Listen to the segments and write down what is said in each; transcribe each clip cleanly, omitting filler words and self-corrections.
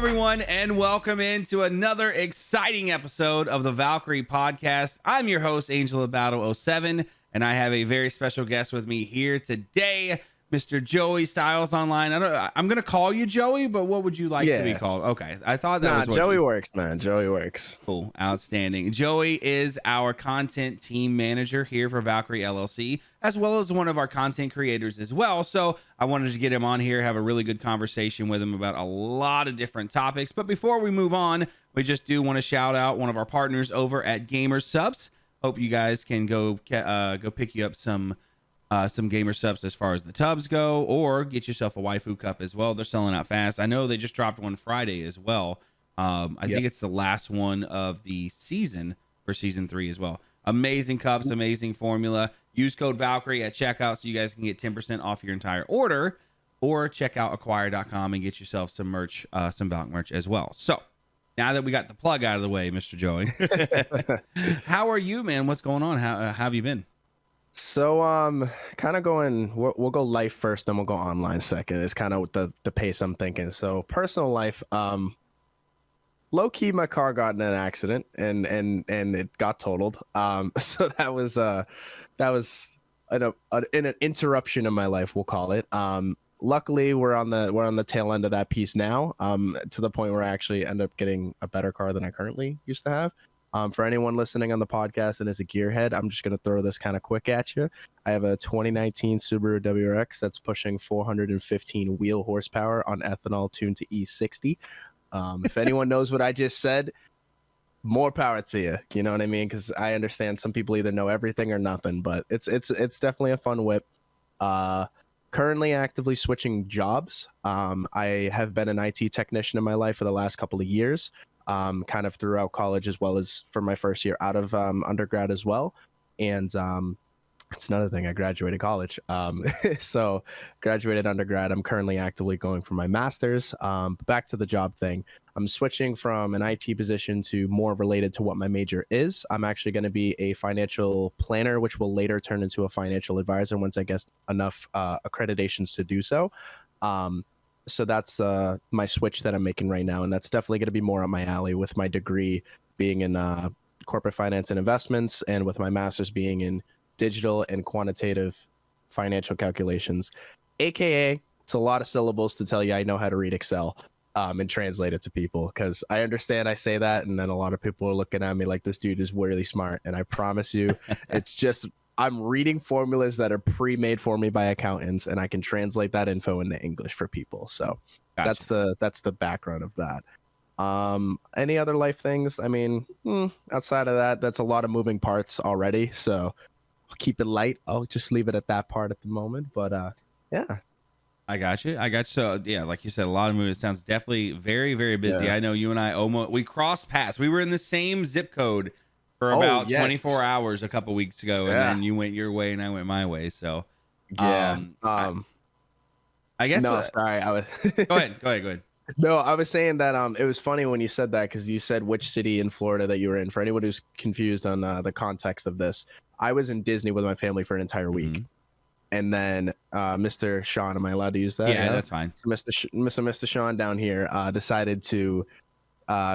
everyone, and welcome into another exciting episode of the Valkyrie podcast. I'm your host, Angel of Battle 07, and I have a very special guest with me here today, Mr. Joey Stylez online. I'm going to call you Joey, but what would you like to be called? Okay, I thought that was what Joey works, man. Joey works. Cool, outstanding. Joey is our content team manager here for Valkyrie LLC, as well as one of our content creators as well. So I wanted to get him on here, have a really good conversation with him about a lot of different topics. But before we move on, we just do want to shout out one of our partners over at Gamer Subs. Hope you guys can go pick you up some Gamer Subs as far as the tubs go, or get yourself a waifu cup as well. They're selling out fast. I know they just dropped one Friday as well. I think it's the last one of the season for season 3 as well. Amazing cups, amazing formula. Use code Valkyrie at checkout so you guys can get 10% off your entire order, or check out acquire.com and get yourself some merch, some Valk merch as well. So now that we got the plug out of the way, Mr. Joey, how are you, man? What's going on? How have you been? So kind of going, we'll go life first, then we'll go online second. It's kind of the pace I'm thinking. So personal life, low key, my car got in an accident and it got totaled. So that was an interruption in my life, we'll call it. Luckily we're on the tail end of that piece now, to the point where I actually end up getting a better car than I currently used to have. For anyone listening on the podcast and is a gearhead, I'm just going to throw this kind of quick at you. I have a 2019 Subaru WRX that's pushing 415 wheel horsepower on ethanol tuned to E60. If anyone knows what I just said, more power to you. You know what I mean? Because I understand some people either know everything or nothing, but it's definitely a fun whip. Currently actively switching jobs. I have been an IT technician in my life for the last couple of years. Kind of throughout college, as well as for my first year out of undergrad as well. And it's another thing, I graduated college. So graduated undergrad. I'm currently actively going for my master's. But back to the job thing. I'm switching from an IT position to more related to what my major is. I'm actually going to be a financial planner, which will later turn into a financial advisor once I get enough accreditations to do so. So that's my switch that I'm making right now, and that's definitely going to be more up my alley, with my degree being in corporate finance and investments, and with my master's being in digital and quantitative financial calculations, aka it's a lot of syllables to tell you I know how to read Excel and translate it to people, because I understand I say that and then a lot of people are looking at me like this dude is really smart, and I promise you it's just I'm reading formulas that are pre-made for me by accountants, and I can translate that info into English for people. So gotcha. That's the background of that. Any other life things? I mean, outside of that, that's a lot of moving parts already. So I'll keep it light. I'll just leave it at that part at the moment. But yeah. I got you. So yeah, like you said, a lot of movement. It sounds definitely very, very busy. Yeah. I know you and I we crossed paths. We were in the same zip code for about 24 hours a couple weeks ago, and then you went your way and I went my way. So yeah, I guess no, sorry, I was go ahead. No, I was saying that it was funny when you said that, because you said which city in Florida that you were in. For anyone who's confused on the context of this, I was in Disney with my family for an entire week. And then Mr. Sean, am I allowed to use that? Yeah, that's fine. So Mr. Sean down here decided to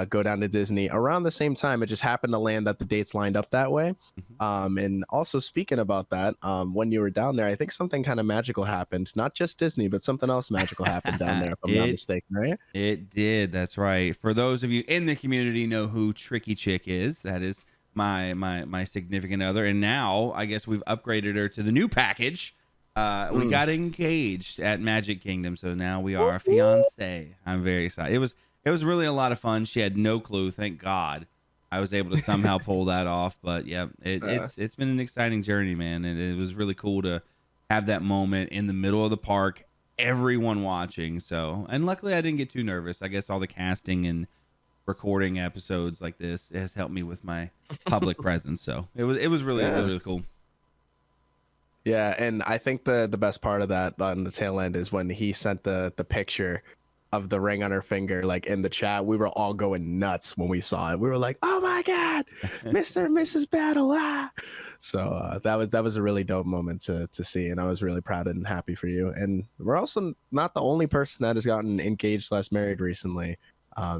go down to Disney around the same time. It just happened to land that the dates lined up that way. And also, speaking about that, when you were down there, I think something kind of magical happened. Not just Disney, but something else magical happened down there, if I'm not mistaken, right? It did. That's right. For those of you in the community know who Tricky Chick is, that is my significant other. And now I guess we've upgraded her to the new package. We got engaged at Magic Kingdom, so now we are a fiance. I'm very excited. It was really a lot of fun. She had no clue. Thank God I was able to somehow pull that off. But yeah, it's been an exciting journey, man. And it was really cool to have that moment in the middle of the park, everyone watching. So, and luckily I didn't get too nervous. I guess all the casting and recording episodes like this has helped me with my public presence. So it was really, really cool. Yeah, and I think the best part of that on the tail end is when he sent the picture of the ring on her finger, like in the chat. We were all going nuts when we saw it. We were like, "Oh my God, Mr. and Mrs. Battle!" So that was a really dope moment to see, and I was really proud and happy for you. And we're also not the only person that has gotten engaged / married recently.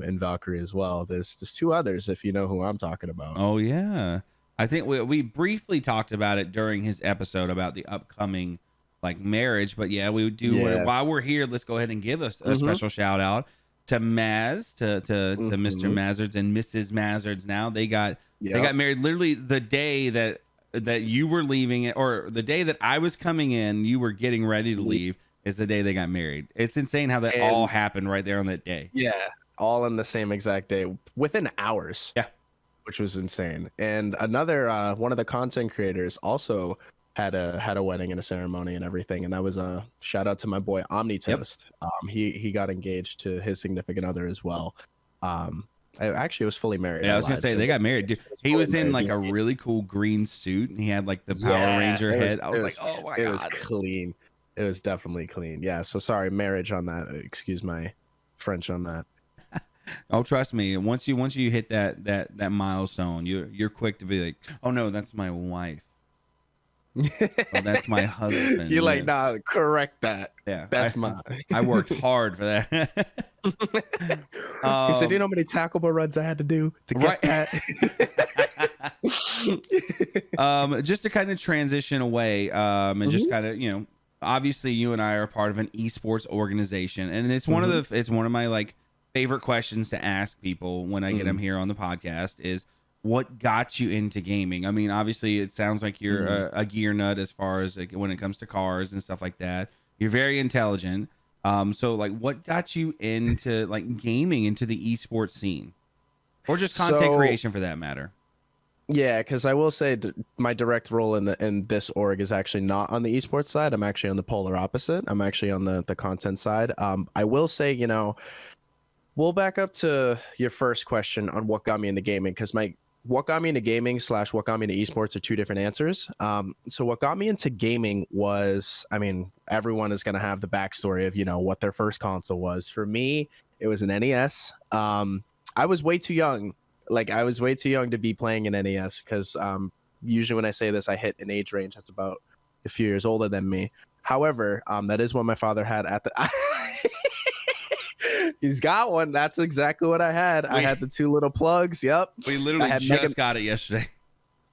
in Valkyrie as well. There's two others if you know who I'm talking about. Oh yeah, I think we briefly talked about it during his episode about the upcoming like marriage. But yeah, we do. Yeah. While we're here, let's go ahead and give us a Mhm. special shout out to Maz, to Mr. Mhm. Mazards and Mrs. Mazards. Now they got Yep. married literally the day that you were leaving it, or the day that I was coming in. You were getting ready to leave. Is the day they got married. It's insane how that And- all happened right there on that day. Yeah, all in the same exact day within hours. Yeah. Which was insane. And another one of the content creators also had a wedding and a ceremony and everything, and that was a shout out to my boy Omnitoast. He got engaged to his significant other as well. Actually was fully married. Yeah, I was gonna say they got married. Dude, he was in like a really cool green suit, and he had like the Power Ranger head. I was like, oh my god, it was clean. It was definitely clean. Yeah. So sorry, marriage on that. Excuse my French on that. Oh, trust me. Once you hit that milestone, you're quick to be like, oh no, that's my wife. Oh, that's my husband. You're like, nah, correct that. Yeah, That's mine. I worked hard for that. He said, you know how many Taco Bell runs I had to do to get that? Just to kind of transition away, and just kind of, obviously you and I are part of an esports organization, and it's one of it's one of my like favorite questions to ask people when I get them here on the podcast is, what got you into gaming? I mean, obviously it sounds like you're a gear nut as far as like when it comes to cars and stuff like that. You're very intelligent. So like what got you into like gaming, into the esports scene, or just content creation for that matter? Yeah, because I will say my direct role in this org is actually not on the esports side. I'm actually on the polar opposite. I'm actually on the content side. I will say, we'll back up to your first question on what got me into gaming, because what got me into gaming / what got me into esports are two different answers. So what got me into gaming was, I mean, everyone is going to have the backstory of, what their first console was. For me, it was an NES. I was way too young. I was way too young to be playing an NES because usually when I say this, I hit an age range that's about a few years older than me. However, that is what my father had at the... He's got one. That's exactly what I had. I had the two little plugs. Yep. We literally just got it yesterday.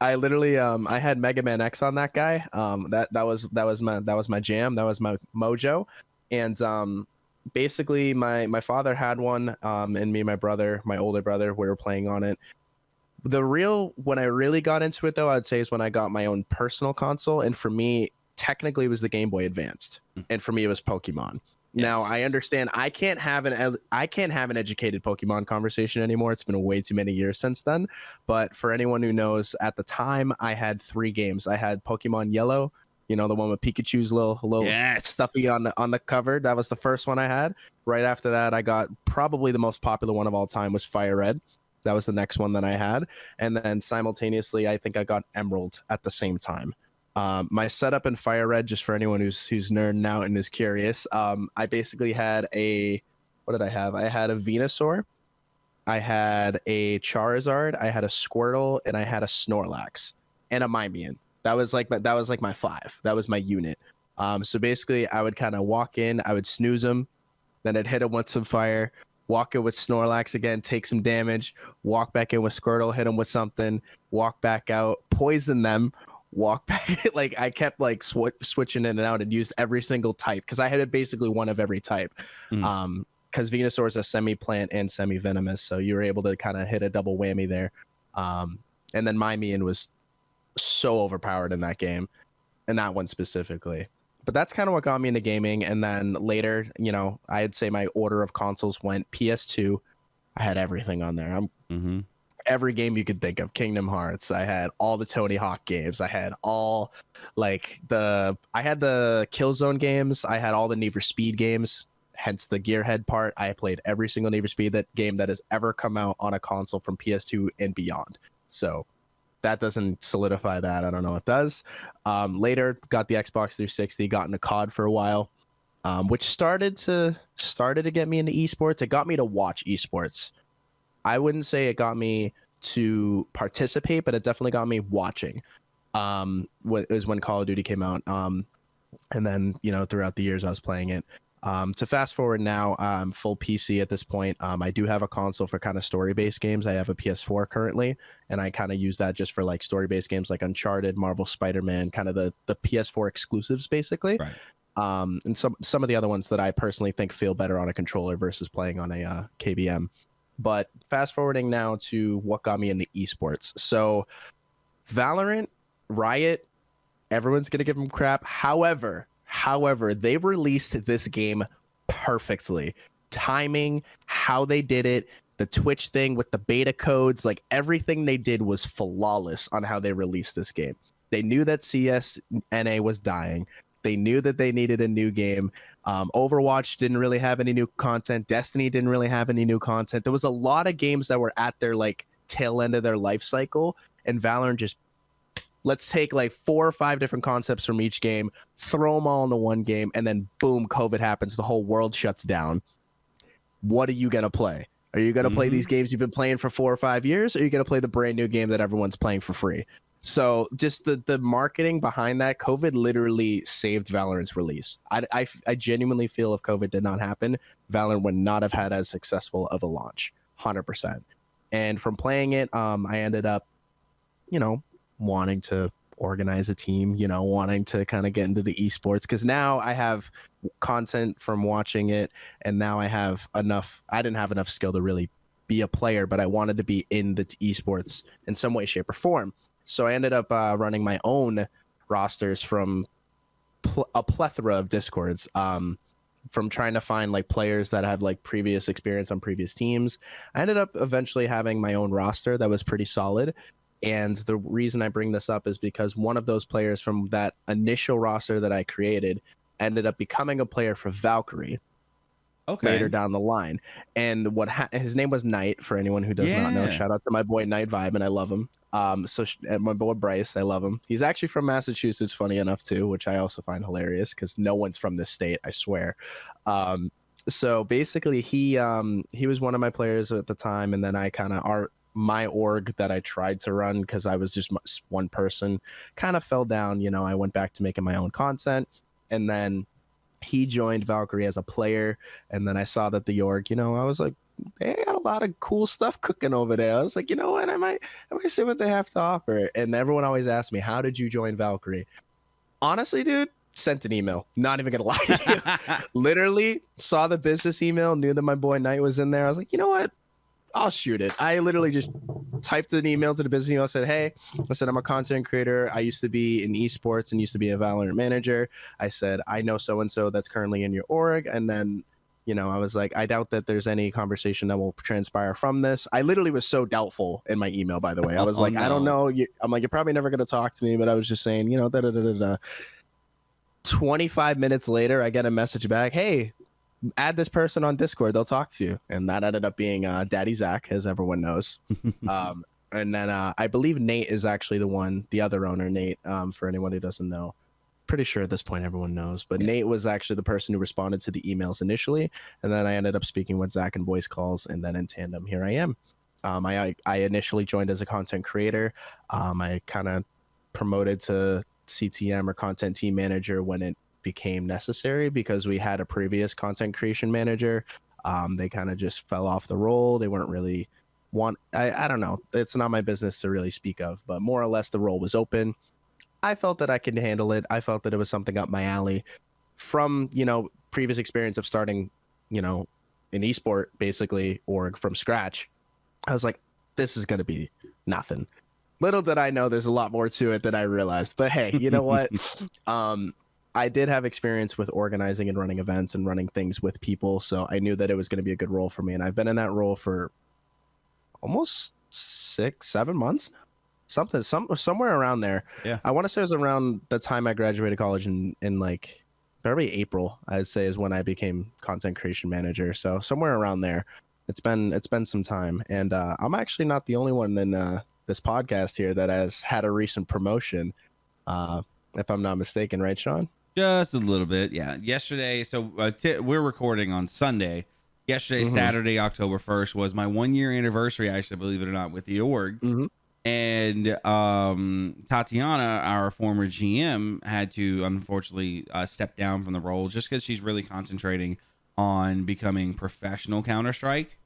I literally I had Mega Man X on that guy. That was my jam. That was my mojo. And basically my father had one, and me and my brother, my older brother, we were playing on it. When I really got into it though, I'd say is when I got my own personal console, and for me technically it was the Game Boy Advanced, and for me it was Pokemon. Yes. Now I understand I can't have an educated Pokemon conversation anymore. It's been way too many years since then. But for anyone who knows, at the time I had 3 games. I had Pokemon Yellow, the one with Pikachu's little stuffy on the cover. That was the first one I had. Right after that, I got probably the most popular one of all time was Fire Red. That was the next one that I had. And then simultaneously, I think I got Emerald at the same time. My setup in Fire Red, just for anyone who's nerding out and is curious, I basically had what did I have? I had a Venusaur, I had a Charizard, I had a Squirtle, and I had a Snorlax and a Mimian. That was like my 5. That was my unit. So basically, I would kind of walk in, I would snooze them, then I'd hit them with some fire, walk in with Snorlax again, take some damage, walk back in with Squirtle, hit them with something, walk back out, poison them, walk back. I kept switching in and out and used every single type because I had basically one of every type. Because Venusaur is a semi-plant and semi-venomous, so you were able to kind of hit a double whammy there. And then Mimian was so overpowered in that game, and that one specifically. But that's kind of what got me into gaming. And then later, I'd say my order of consoles went PS2. I had everything on there. Every game you could think of. Kingdom Hearts. I had all the Tony Hawk games. I had all I had the Killzone games. I had all the Need for Speed games, hence the Gearhead part. I played every single Need for Speed game that has ever come out on a console from PS2 and beyond. So that doesn't solidify that. I don't know what does. Later got the Xbox 360, got into COD for a while, which started to get me into esports. It got me to watch esports. I wouldn't say it got me to participate, but it definitely got me watching. It was when Call of Duty came out. And then, throughout the years I was playing it. To fast forward now, I'm full PC at this point. I do have a console for kind of story-based games. I have a PS4 currently, and I kind of use that just for like story-based games like Uncharted, Marvel Spider-Man, kind of the PS4 exclusives basically. Right. And some of the other ones that I personally think feel better on a controller versus playing on a KBM. But fast forwarding now to what got me into esports. So Valorant, Riot, everyone's gonna give them crap. However, they released this game perfectly. Timing, how they did it, the Twitch thing with the beta codes, like everything they did was flawless on how they released this game. They knew that CS NA was dying. They knew that they needed a new game. Overwatch didn't really have any new content. Destiny didn't really have any new content. There was a lot of games that were at their like tail end of their life cycle, and Valorant just, let's take like 4 or 5 different concepts from each game, throw them all into one game, and then boom, COVID happens. The whole world shuts down. What are you going to play? Are you going to play these games you've been playing for 4 or 5 years? Or are you going to play the brand new game that everyone's playing for free? So just the marketing behind that, COVID literally saved Valorant's release. I genuinely feel if COVID did not happen, Valorant would not have had as successful of a launch, 100%. And from playing it, I ended up, wanting to organize a team, wanting to kind of get into the esports, because now I have content from watching it, and now I didn't have enough skill to really be a player, but I wanted to be in the esports in some way, shape, or form. So I ended up running my own rosters from a plethora of discords, from trying to find like players that have like previous experience on previous teams. I ended up eventually having my own roster that was pretty solid. And the reason I bring this up is because one of those players from that initial roster that I created ended up becoming a player for Valkyrie. Okay. Later down the line. And his name was Knight, for anyone who does not know. Shout out to my boy Knight Vibe, and I love him. And my boy Bryce, I love him. He's actually from Massachusetts, funny enough too, which I also find hilarious because no one's from this state, I swear. So basically he was one of my players at the time, and then I kind of my org that I tried to run, because I was just one person, kind of fell down. I went back to making my own content, and then he joined Valkyrie as a player, and then I saw that the org, I was like, they got a lot of cool stuff cooking over there. I was like, you know what, I might see what they have to offer. And everyone always asks me, how did you join Valkyrie? Honestly, dude, sent an email. Not even gonna lie to you. Literally saw the business email, knew that my boy Knight was in there. I was like, you know what, I'll shoot it. I literally just typed an email to the business email. I said, hey, I'm a content creator. I used to be in esports and used to be a Valorant manager. I said, I know so-and-so that's currently in your org. And then, I was like, I doubt that there's any conversation that will transpire from this. I literally was so doubtful in my email, by the way. I was like, no. I don't know. I'm like, you're probably never going to talk to me, but I was just saying, 25 minutes later, I get a message back. Hey, add this person on Discord, they'll talk to you. And that ended up being Daddy Zach, as everyone knows. And then I believe Nate is actually the other owner, Nate, for anyone who doesn't know. Pretty sure at this point everyone knows, but yeah. Nate was actually the person who responded to the emails initially, and then I ended up speaking with Zach in voice calls, and then in tandem, here I am. I initially joined as a content creator. I kind of promoted to CTM, or content team manager, when it became necessary, because we had a previous content creation manager. They kind of just fell off the role. They weren't really I don't know, it's not my business to really speak of, but more or less the role was open. I felt that I could handle it. I felt that it was something up my alley from previous experience of starting an esport basically, or from scratch. I was like, this is going to be nothing. Little did I know there's a lot more to it than I realized. But hey, you know what? I did have experience with organizing and running events and running things with people, so I knew that it was going to be a good role for me. And I've been in that role for almost 6-7 months now. Somewhere around there. Yeah. I want to say it was around the time I graduated college in like probably April, I'd say, is when I became content creation manager. So somewhere around there. It's been some time. And I'm actually not the only one in this podcast here that has had a recent promotion. If I'm not mistaken, right, Sean? Just a little bit, yeah. Yesterday, so we're recording on Sunday. Yesterday, Saturday, October 1st, was my 1-year anniversary, actually, believe it or not, with the org. And Tatiana, our former GM, had to unfortunately step down from the role just because she's really concentrating on becoming professional Counter-Strike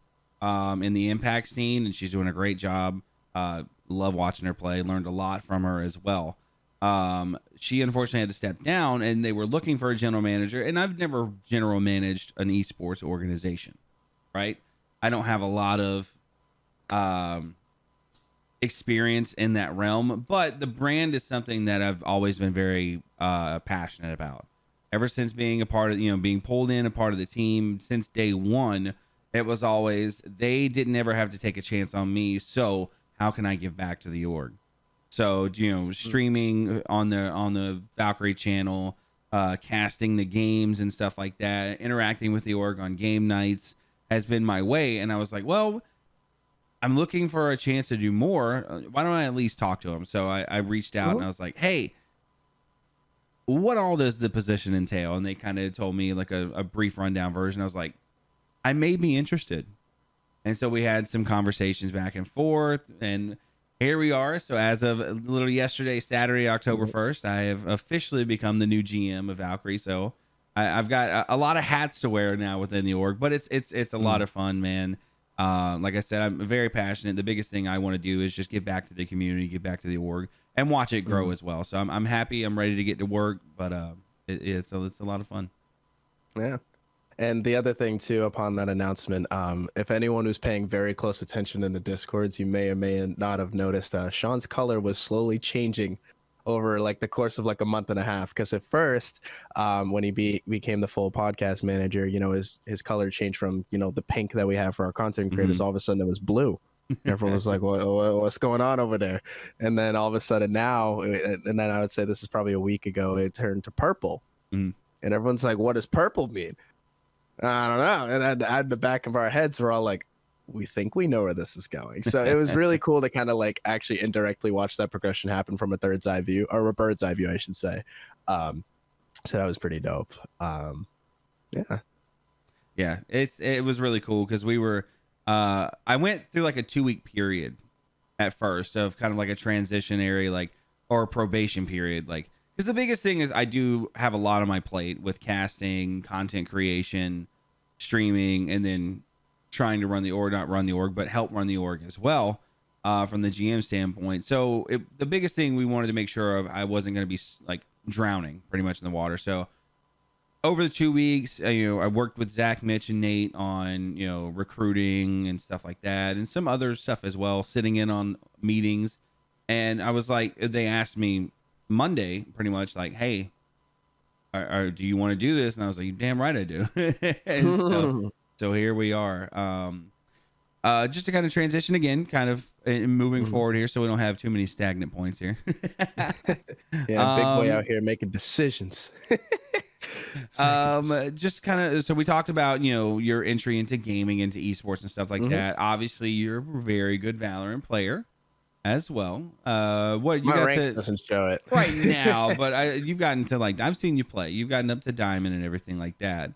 in the impact scene, and she's doing a great job. Love watching her play. Learned a lot from her as well. She unfortunately had to step down, and they were looking for a general manager. And I've never general managed an esports organization, right? I don't have a lot of experience in that realm, but the brand is something that I've always been very passionate about. Ever since being a part of, being pulled in a part of the team since day one, it was always they didn't ever have to take a chance on me. So how can I give back to the org? So streaming on the Valkyrie channel, casting the games and stuff like that, interacting with the org on game nights has been my way. And I was like, well, I'm looking for a chance to do more. Why don't I at least talk to him? So I reached out and I was like, hey, what all does the position entail? And they kind of told me like a brief rundown version. I was like, I may be interested. And so we had some conversations back and forth, and here we are. So as of literally yesterday, Saturday, October 1st, I have officially become the new GM of Valkyrie. So I've got a lot of hats to wear now within the org, but it's a lot of fun, man. Like I said, I'm very passionate. The biggest thing I want to do is just give back to the community, give back to the org, and watch it grow as well. So I'm happy. I'm ready to get to work, but it's a lot of fun. Yeah. And the other thing too, upon that announcement, if anyone who's paying very close attention in the Discords, you may or may not have noticed Sean's color was slowly changing over like the course of like a month and a half. Because at first, when he became the full podcast manager, his color changed from the pink that we have for our content creators. All of a sudden, it was blue. Everyone was like, what's going on over there? And then all of a sudden now, and then I would say this is probably a week ago, it turned to purple. And everyone's like, what does purple mean? I don't know. And at the back of our heads, we're all like, we think we know where this is going. So it was really cool to kind of like actually indirectly watch that progression happen from a bird's eye view, I should say. So that was pretty dope. Yeah, it was really cool because we were I went through like a 2-week period at first of kind of like a transitionary or probation period, because the biggest thing is I do have a lot on my plate with casting, content creation, streaming, and then trying to run the org, not run the org, but help run the org as well from the GM standpoint. So the biggest thing we wanted to make sure of, I wasn't going to be like drowning pretty much in the water. So over the 2 weeks, I worked with Zach, Mitch, and Nate on, recruiting and stuff like that, and some other stuff as well, sitting in on meetings. And I was like, they asked me Monday pretty much like, hey, do you want to do this? And I was like, damn right I do. And so here we are. Just to kind of transition again, kind of moving forward here, so we don't have too many stagnant points here. Yeah, big boy out here making decisions. Just kind of, so we talked about your entry into gaming, into esports and stuff like that. Obviously, you're a very good Valorant player as well. What you My got rank doesn't show it right now, but you've gotten to I've seen you play. You've gotten up to diamond and everything like that.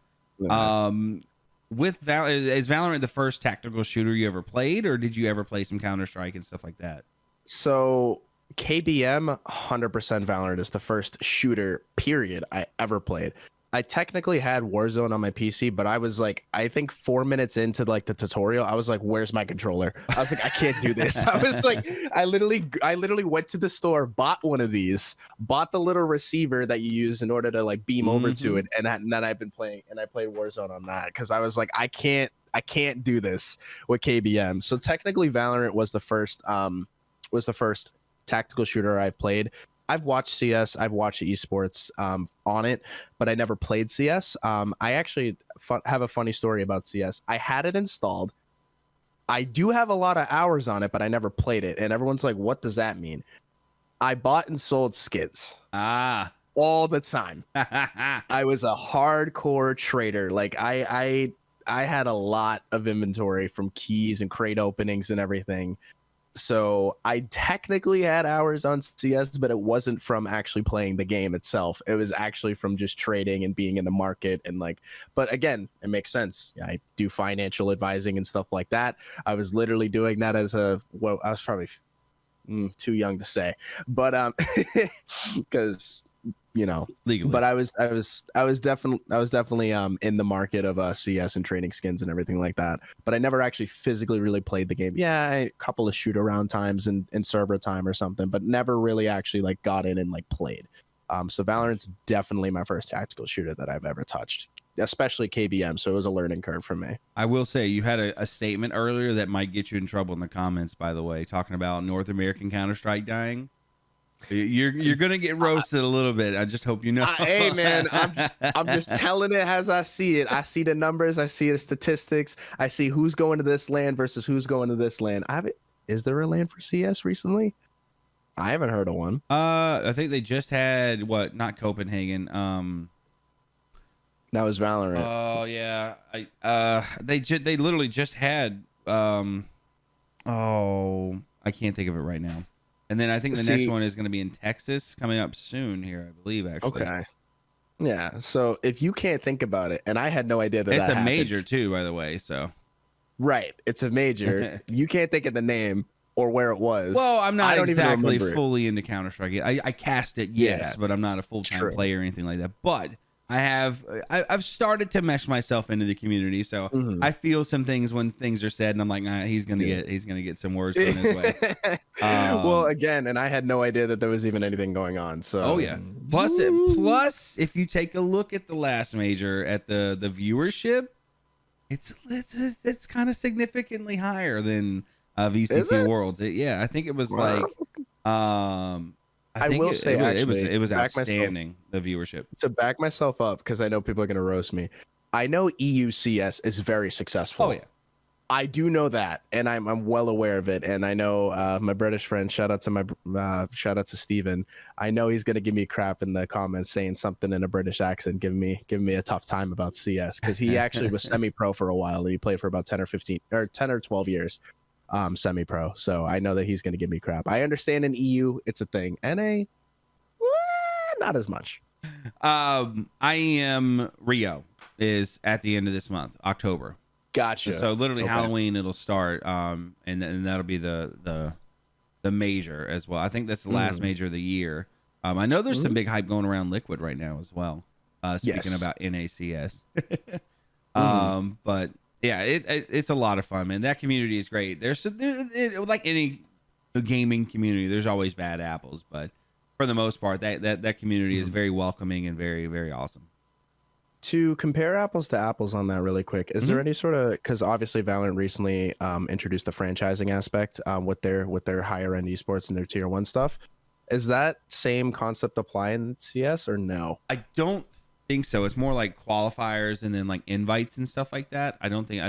With is Valorant the first tactical shooter you ever played, or did you ever play some Counter-Strike and stuff like that? So KBM 100% Valorant is the first shooter period I ever played. I technically had Warzone on my PC, but I was like, I think 4 minutes into like the tutorial, I was like, where's my controller? I was like, I can't do this. I was like, I literally went to the store, bought one of these, bought the little receiver that you use in order to like beam over to it. And then I've been playing, and I played Warzone on that because I was like, I can't do this with KBM. So technically Valorant was the first tactical shooter I've played. I've watched CS, I've watched esports on it, but I never played CS. I actually have a funny story about CS. I had it installed. I do have a lot of hours on it, but I never played it. And everyone's like, what does that mean? I bought and sold skins. All the time. I was a hardcore trader. Like I had a lot of inventory from keys and crate openings and everything. So I technically had hours on CS, but it wasn't from actually playing the game itself. It was actually from just trading and being in the market and but again, it makes sense. I do financial advising and stuff like that. I was literally doing that I was probably too young to say, but because Legally. but I was definitely in the market of CS and trading skins and everything like that. But I never actually physically really played the game. Yeah, a couple of shoot around times and server time or something, but never really actually like got in and like played. So Valorant's definitely my first tactical shooter that I've ever touched, especially KBM. So it was a learning curve for me. I will say you had a statement earlier that might get you in trouble in the comments, by the way, talking about North American Counter-Strike dying. You're gonna get roasted a little bit. I just hope you know. Hey man, I'm just telling it as I see it. I see the numbers, I see the statistics, I see who's going to this land versus who's going to this land. Is there a land for CS recently? I haven't heard of one. I think they just had not Copenhagen. That was Valorant. Oh yeah. They literally just had I can't think of it right now. And then I think the next one is going to be in Texas coming up soon here, I believe, actually. Okay. Yeah. So if you can't think about it, and I had no idea that it's that a happened. major too, by the way. So right, it's a major. You can't think of the name or where it was. Well, I'm not exactly even fully into Counter-Strike. I cast it, yes, but I'm not a full-time player or anything like that. But I've started to mesh myself into the community, so I feel some things when things are said, and I'm like, he's gonna get some words thrown his way. Well, again, and I had no idea that there was even anything going on. So plus, if you take a look at the last major at the viewership, it's kind of significantly higher than VCT Worlds. I think it was like I will say it was outstanding, the viewership. To back myself up, because I know people are going to roast me, I know EUCS is very successful. Oh yeah, I do know that, and I'm well aware of it. And I know my British friend, shout out to Steven. I know he's going to give me crap in the comments saying something in a British accent, giving me a tough time about CS, because he actually was semi-pro for a while, and he played for about 10 or 12 years. Semi-pro, so I know that he's going to give me crap. I understand in EU it's a thing. NA, not as much. IEM Rio is at the end of this month, October. Gotcha. So literally Halloween it'll start, and that'll be the major as well. I think that's the last major of the year. I know there's some big hype going around Liquid right now as well. Speaking about NACS, but. Yeah, it's a lot of fun, man. That community is great. Like any gaming community, there's always bad apples, but for the most part, that community is very welcoming and very, very awesome. To compare apples to apples on that really quick, is there any sort of, because obviously Valorant recently introduced the franchising aspect with their higher end esports and their tier 1 stuff. Is that same concept apply in CS or no? I don't think so. It's more like qualifiers and then like invites and stuff like that. I think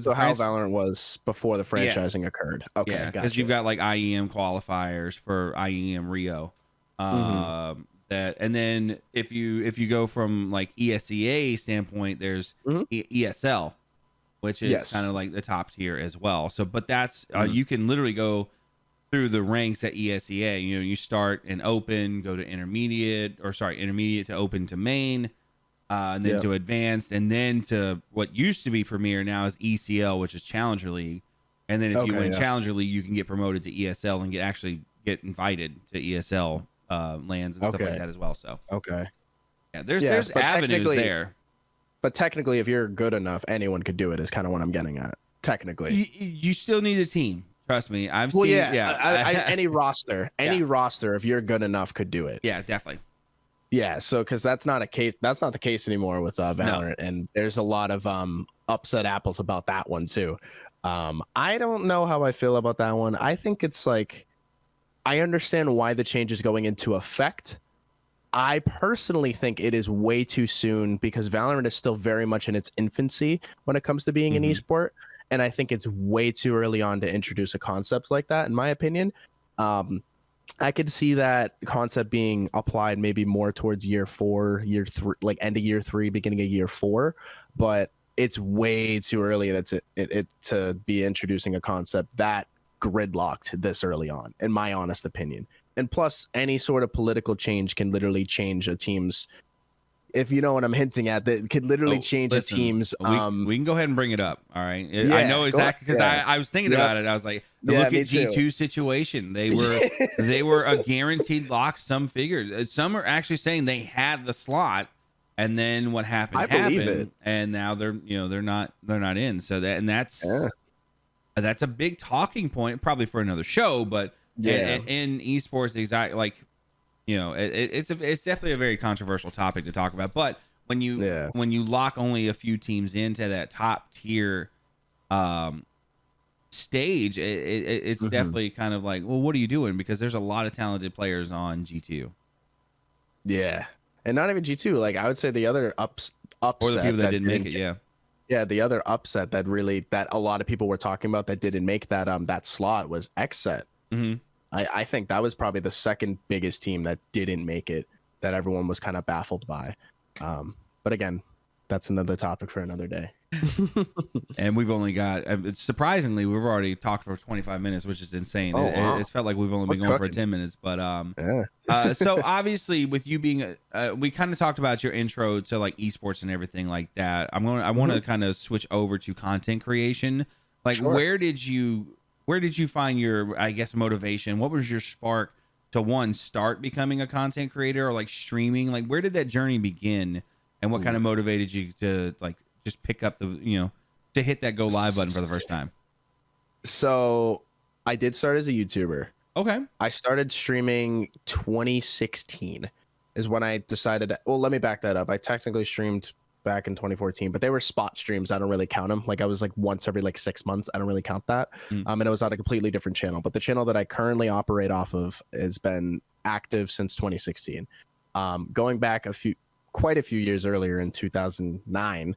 so how Valorant was before the franchising occurred. Okay, yeah, because you've got like IEM qualifiers for IEM Rio. That, and then if you go from like ESEA standpoint, there's ESL, which is kind of like the top tier as well. So, but that's you can literally go through the ranks at ESEA. You start in open, go to intermediate to open to main, and then to advanced, and then to what used to be premier, now is ECL, which is Challenger League. And then if you win Challenger League, you can get promoted to ESL and get invited to ESL lands and stuff like that as well. So there's avenues there. But technically, if you're good enough, anyone could do it. Is kind of what I'm getting at. Technically, you still need a team. Trust me, any roster, if you're good enough, could do it. Yeah, definitely. Yeah, so because that's not the case anymore with Valorant, and there's a lot of upset apples about that one too. I don't know how I feel about that one. I think it's like, I understand why the change is going into effect. I personally think it is way too soon because Valorant is still very much in its infancy when it comes to being an esport. And I think it's way too early on to introduce a concept like that, in my opinion. I could see that concept being applied maybe more towards year 4, year 3, like end of year 3, beginning of year 4. But it's way too early to be introducing a concept that gridlocked this early on, in my honest opinion. And plus, any sort of political change can literally change a team's if you know what I'm hinting at, that could literally change listen, a team's. we can go ahead and bring it up. All right, Yeah, I know exactly because yeah. I was thinking about it. I was like, Yeah, look me at too. G2's situation. They were a guaranteed lock. Some figures. Some are actually saying they had the slot, and then what happened I believe happened, it. and now they're not in. So that's a big talking point, probably for another show. But Yeah. in esports, exactly like it's definitely a very controversial topic to talk about. But when you lock only a few teams into that top tier stage, it's definitely kind of like, well, what are you doing? Because there's a lot of talented players on G2. Yeah, and not even G2. Like I would say the other upset, Or the people that didn't make it. Yeah, the other upset that a lot of people were talking about that didn't make that slot was XSET. Mm-hmm. I think that was probably the second biggest team that didn't make it, that everyone was kind of baffled by. But again, that's another topic for another day. And we've only got, surprisingly, we've already talked for 25 minutes, which is insane. Wow. It's felt like we've only been going for 10 minutes, but so obviously with you being we kind of talked about your intro to like esports and everything like that. I want to kind of switch over to content creation. Like, Sure. where did you find your, I guess, motivation? What was your spark to start becoming a content creator, or like streaming? Like, where did that journey begin, and what kind of motivated you to like just pick up to hit that go live button for the first time? So I did start as a YouTuber. Okay. I started streaming 2016 is when I decided well, let me back that up. I technically streamed back in 2014, but they were spot streams. I don't really count them. Like I was like once every like 6 months. I don't really count that. And it was on a completely different channel. But the channel that I currently operate off of has been active since 2016. Going back quite a few years earlier in 2009,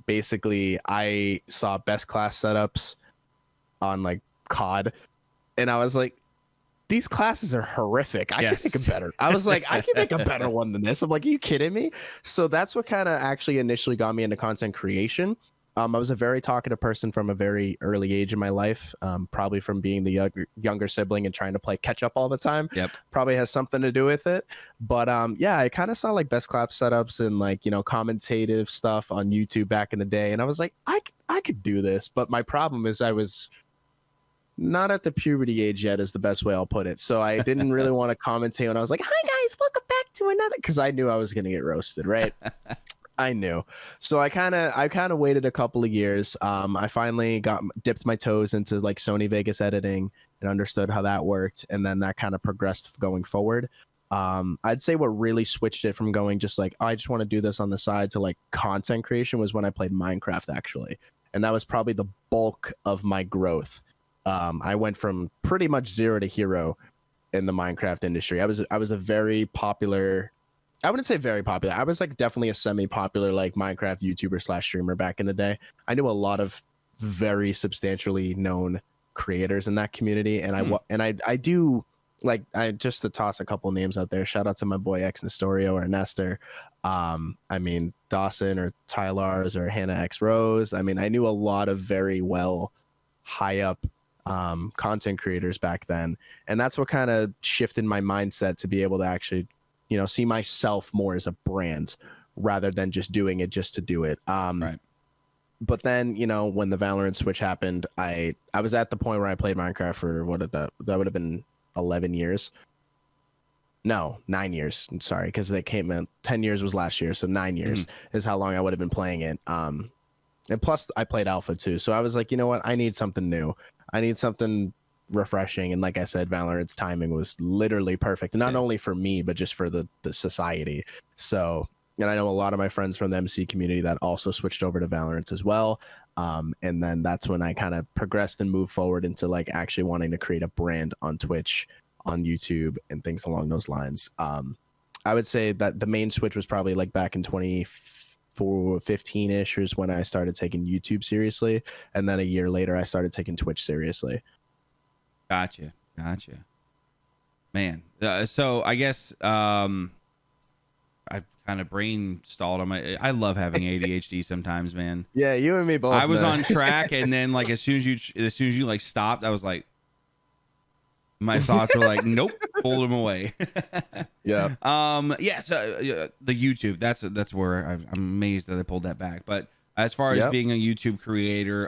basically I saw best class setups on like COD, and I was like, these classes are horrific. I can make a better. I was like, I can make a better one than this. I'm like, are you kidding me? So that's what kind of actually initially got me into content creation. I was a very talkative person from a very early age in my life, probably from being the younger sibling and trying to play catch up all the time. Yep. Probably has something to do with it. But yeah, I kind of saw like best clap setups and like, commentative stuff on YouTube back in the day. And I was like, I could do this. But my problem is I was not at the puberty age yet, is the best way I'll put it. So I didn't really want to commentate when I was like, hi guys, welcome back to another, because I knew I was going to get roasted, right? I knew. So I kind of waited a couple of years. I finally dipped my toes into like Sony Vegas editing and understood how that worked. And then that kind of progressed going forward. I'd say what really switched it from going just like, I just want to do this on the side to like content creation was when I played Minecraft, actually. And that was probably the bulk of my growth. I went from pretty much zero to hero in the Minecraft industry. I was a very popular, I wouldn't say very popular. I was like definitely a semi-popular like Minecraft YouTuber / streamer back in the day. I knew a lot of very substantially known creators in that community, and I do like, I just to toss a couple names out there. Shout out to my boy X Nestorio or Nestor. I mean Dawson or Tylars or Hannah X Rose. I mean, I knew a lot of very well high up content creators back then, and that's what kind of shifted my mindset to be able to actually see myself more as a brand rather than just doing it just to do it. Right. But then when the Valorant switch happened, I was at the point where I played Minecraft for that would have been 11 years. No, 9 years. I'm sorry, because they came in 10 years was last year, so 9 years is how long I would have been playing it. And plus I played alpha too. So I was like, you know what? I need something new. I need something refreshing. And like I said, Valorant's timing was literally perfect. Not only for me, but just for the society. So, and I know a lot of my friends from the MC community that also switched over to Valorant as well. And then that's when I kind of progressed and moved forward into like actually wanting to create a brand on Twitch, on YouTube, and things along those lines. I would say that the main switch was probably like back in 2015-ish is when I started taking YouTube seriously, and then a year later I started taking Twitch seriously. Gotcha. Man, so I guess I kind of brain stalled on my. I love having ADHD sometimes, man. Yeah, you and me both. I was on track, and then like as soon as you like stopped, I was like, My thoughts were like, nope, pulled them away. Yeah. Yeah. So the YouTube, that's where I'm amazed that they pulled that back. But as far as Yep. being a YouTube creator,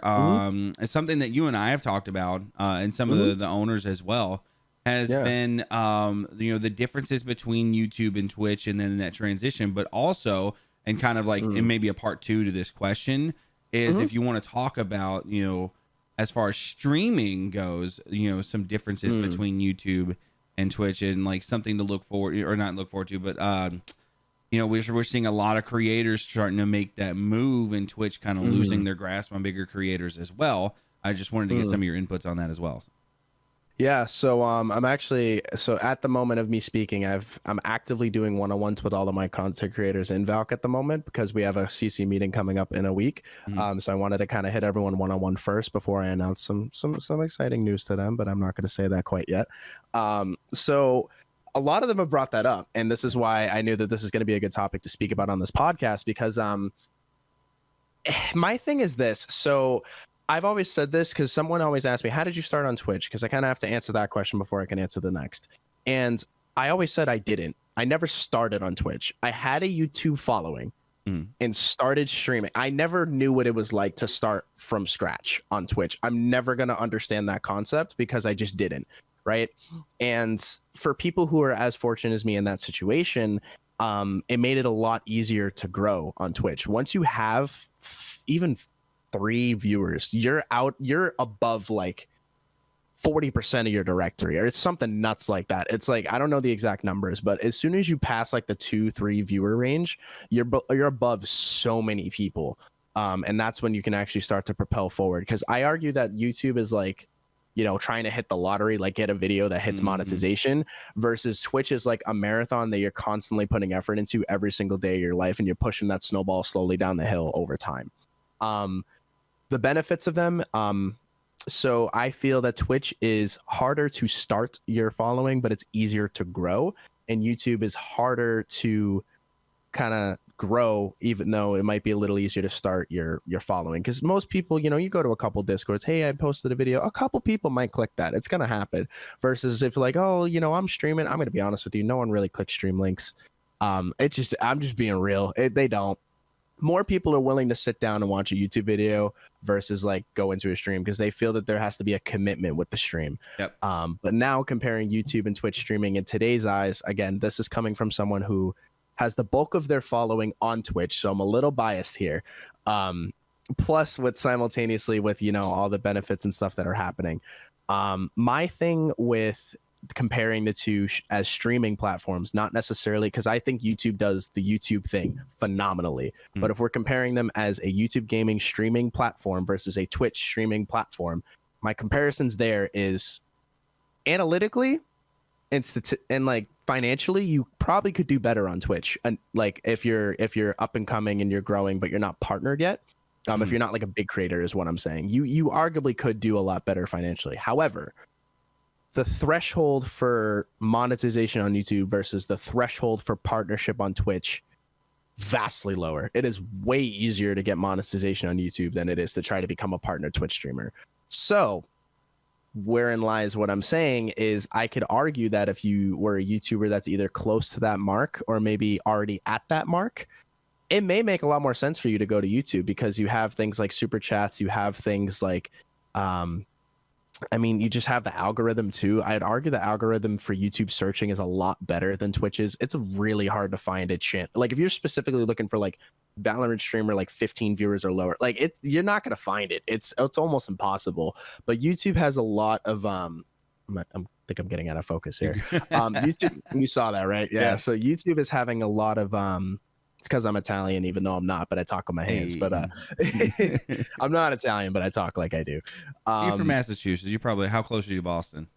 it's something that you and I have talked about, and some of Mm-hmm. the owners as well, has Yeah. been, the differences between YouTube and Twitch, and then that transition, but also, and kind of like, and maybe a part two to this question is Mm-hmm. if you want to talk about, as far as streaming goes, some differences between YouTube and Twitch, and like something to look forward, or not look forward to, but we're seeing a lot of creators starting to make that move, and Twitch kind of losing their grasp on bigger creators as well. I just wanted to get some of your inputs on that as well. Yeah, so I'm actually, so at the moment of me speaking, I'm actively doing one-on-ones with all of my content creators in Valk at the moment, because we have a CC meeting coming up in a week. So I wanted to kind of hit everyone one-on-one first before I announce some exciting news to them, but I'm not going to say that quite yet. So a lot of them have brought that up, and this is why I knew that this is going to be a good topic to speak about on this podcast, because my thing is this. So I've always said this because someone always asks me, how did you start on Twitch? Because I kind of have to answer that question before I can answer the next. And I always said I didn't. I never started on Twitch. I had a YouTube following and started streaming. I never knew what it was like to start from scratch on Twitch. I'm never going to understand that concept because I just didn't. Right. And for people who are as fortunate as me in that situation, it made it a lot easier to grow on Twitch. Once you have even 3 viewers, you're above like 40% of your directory, or it's something nuts like that. It's like, I don't know the exact numbers, but as soon as you pass like the 2-3 viewer range, you're above so many people. And that's when you can actually start to propel forward. Because I argue that YouTube is like, trying to hit the lottery, like get a video that hits monetization, versus Twitch is like a marathon that you're constantly putting effort into every single day of your life, and you're pushing that snowball slowly down the hill over time. The benefits of them, so I feel that Twitch is harder to start your following, but it's easier to grow, and YouTube is harder to kind of grow, even though it might be a little easier to start your following. Because most people, you go to a couple Discords, hey, I posted a video, a couple people might click that, it's gonna happen. Versus if like, oh, I'm streaming, I'm gonna be honest with you, no one really clicks stream links. I'm just being real, they don't. More people are willing to sit down and watch a YouTube video versus like go into a stream, because they feel that there has to be a commitment with the stream. Yep. But now comparing YouTube and Twitch streaming in today's eyes, again, this is coming from someone who has the bulk of their following on Twitch, so I'm a little biased here. Plus with simultaneously with, all the benefits and stuff that are happening. My thing with comparing the two as streaming platforms, not necessarily, because I think YouTube does the YouTube thing phenomenally, but if we're comparing them as a YouTube gaming streaming platform versus a Twitch streaming platform, my comparisons there is analytically and like financially, you probably could do better on Twitch, and like if you're up and coming and you're growing but you're not partnered yet, if you're not like a big creator is what I'm saying, you arguably could do a lot better financially. However, the threshold for monetization on YouTube versus the threshold for partnership on Twitch, vastly lower. It is way easier to get monetization on YouTube than it is to try to become a partner Twitch streamer. So wherein lies what I'm saying is, I could argue that if you were a YouTuber that's either close to that mark or maybe already at that mark, it may make a lot more sense for you to go to YouTube, because you have things like super chats, you have things like you just have the algorithm too. I'd argue the algorithm for YouTube searching is a lot better than Twitch's. It's really hard to find a channel. Like if you're specifically looking for like Valorant streamer, like 15 viewers or lower, like you're not going to find it. It's almost impossible. But YouTube has a lot of I think I'm getting out of focus here. YouTube, you saw that, right? Yeah. So YouTube is having a lot of it's because I'm Italian, even though I'm not, but I talk with my hands. But I'm not Italian, but I talk like I do. You're from Massachusetts. You probably, how close are you to Boston?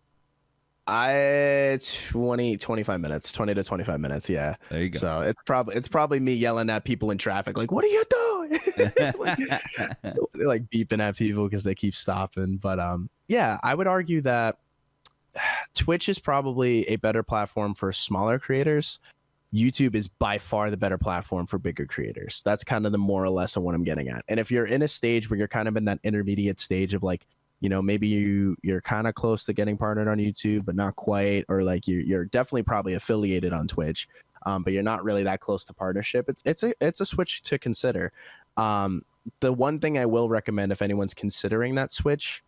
20 to 25 minutes. Yeah. There you go. So it's probably me yelling at people in traffic, like, what are you doing? They're like beeping at people because they keep stopping. But yeah, I would argue that Twitch is probably a better platform for smaller creators. YouTube is by far the better platform for bigger creators. That's kind of the more or less of what I'm getting at. And if you're in a stage where you're kind of in that intermediate stage of like you know, maybe you're kind of close to getting partnered on YouTube, but not quite, or like you're definitely probably affiliated on Twitch, but you're not really that close to partnership. It's a switch to consider. The one thing I will recommend if anyone's considering that switch,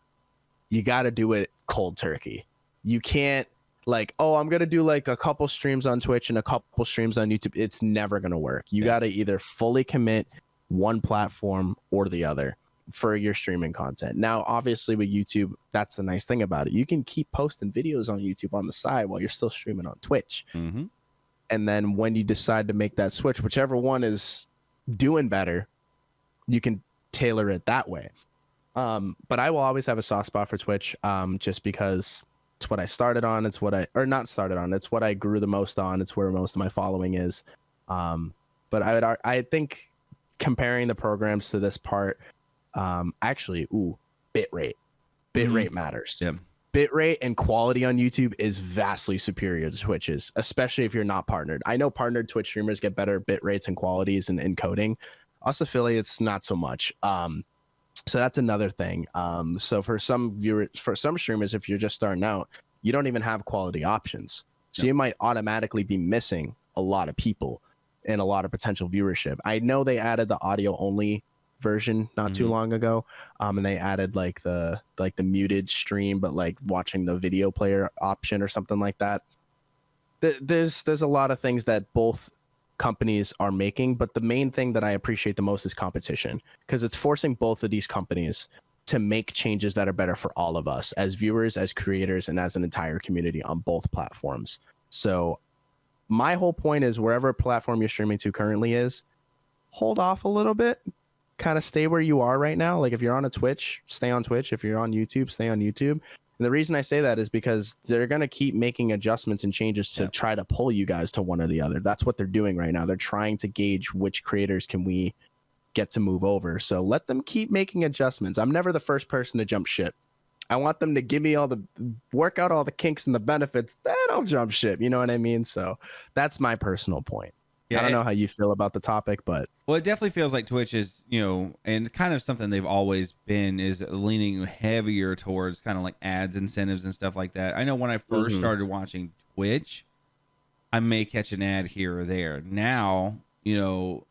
you got to do it cold turkey. You can't like, oh, I'm going to do like a couple streams on Twitch and a couple streams on YouTube. It's never going to work. You got to either fully commit one platform or the other for your streaming content. Now, obviously with YouTube, that's the nice thing about it. You can keep posting videos on YouTube on the side while you're still streaming on Twitch. Mm-hmm. And then when you decide to make that switch, whichever one is doing better, you can tailor it that way. But I will always have a soft spot for Twitch, just because it's what I started on. It's what not started on. It's what I grew the most on. It's where most of my following is. But I think comparing the programs to this part, bitrate matters. Yeah. Bitrate and quality on YouTube is vastly superior to Twitch's, especially if you're not partnered. I know partnered Twitch streamers get better bit rates and qualities and encoding. Us affiliates, not so much. So that's another thing. So for some streamers, if you're just starting out, you don't even have quality options. So you might automatically be missing a lot of people and a lot of potential viewership. I know they added the audio only version not too long ago, and they added like the muted stream, but like watching the video player option or something like that. There's a lot of things that both companies are making, but the main thing that I appreciate the most is competition, because it's forcing both of these companies to make changes that are better for all of us as viewers, as creators, and as an entire community on both platforms. So my whole point is, wherever platform you're streaming to currently is, hold off a little bit, kind of stay where you are right now. Like if you're on a Twitch, stay on Twitch. If you're on YouTube, stay on YouTube. And the reason I say that is because they're going to keep making adjustments and changes to try to pull you guys to one or the other. That's what they're doing right now. They're trying to gauge which creators can we get to move over. So let them keep making adjustments. I'm never the first person to jump ship. I want them to give me work out all the kinks and the benefits. Then I'll jump ship. You know what I mean? So that's my personal point. Yeah, I don't know how you feel about the topic, but it definitely feels like Twitch is, and kind of something they've always been, is leaning heavier towards kind of like ads, incentives, and stuff like that. I know when I first started watching Twitch, I may catch an ad here or there. Now,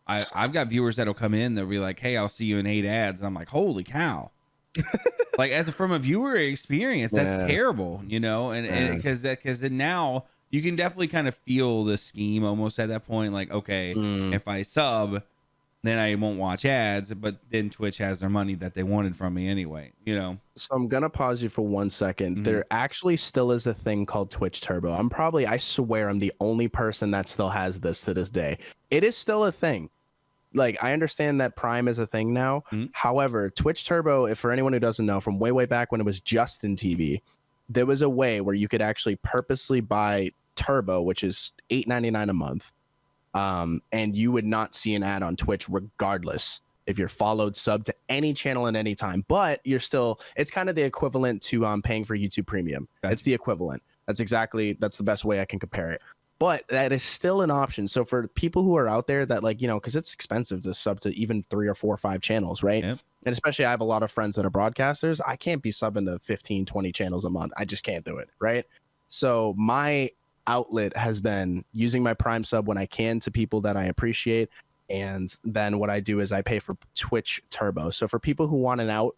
I've got viewers that'll come in, they'll be like, "Hey, I'll see you in 8 ads," and I'm like, "Holy cow!" Like from a viewer experience, that's terrible, and because now you can definitely kind of feel the scheme almost at that point. Like, okay, if I sub, then I won't watch ads, but then Twitch has their money that they wanted from me anyway, So I'm going to pause you for 1 second. There actually still is a thing called Twitch Turbo. I swear I'm the only person that still has this to this day. It is still a thing. Like, I understand that Prime is a thing now. However, Twitch Turbo, if for anyone who doesn't know, from way back when it was Justin TV, there was a way where you could actually purposely buy Turbo, which is $8.99 a month, and you would not see an ad on Twitch regardless if you're followed, sub to any channel at any time. But it's kind of the equivalent to paying for YouTube Premium. Gotcha. It's the equivalent. That's the best way I can compare it. But that is still an option. So for people who are out there that because it's expensive to sub to even 3 or 4 or 5 channels, right? Yep. And especially I have a lot of friends that are broadcasters. I can't be subbing to 15, 20 channels a month. I just can't do it, right? So my outlet has been using my Prime sub when I can to people that I appreciate. And then what I do is I pay for Twitch Turbo. So for people who want an out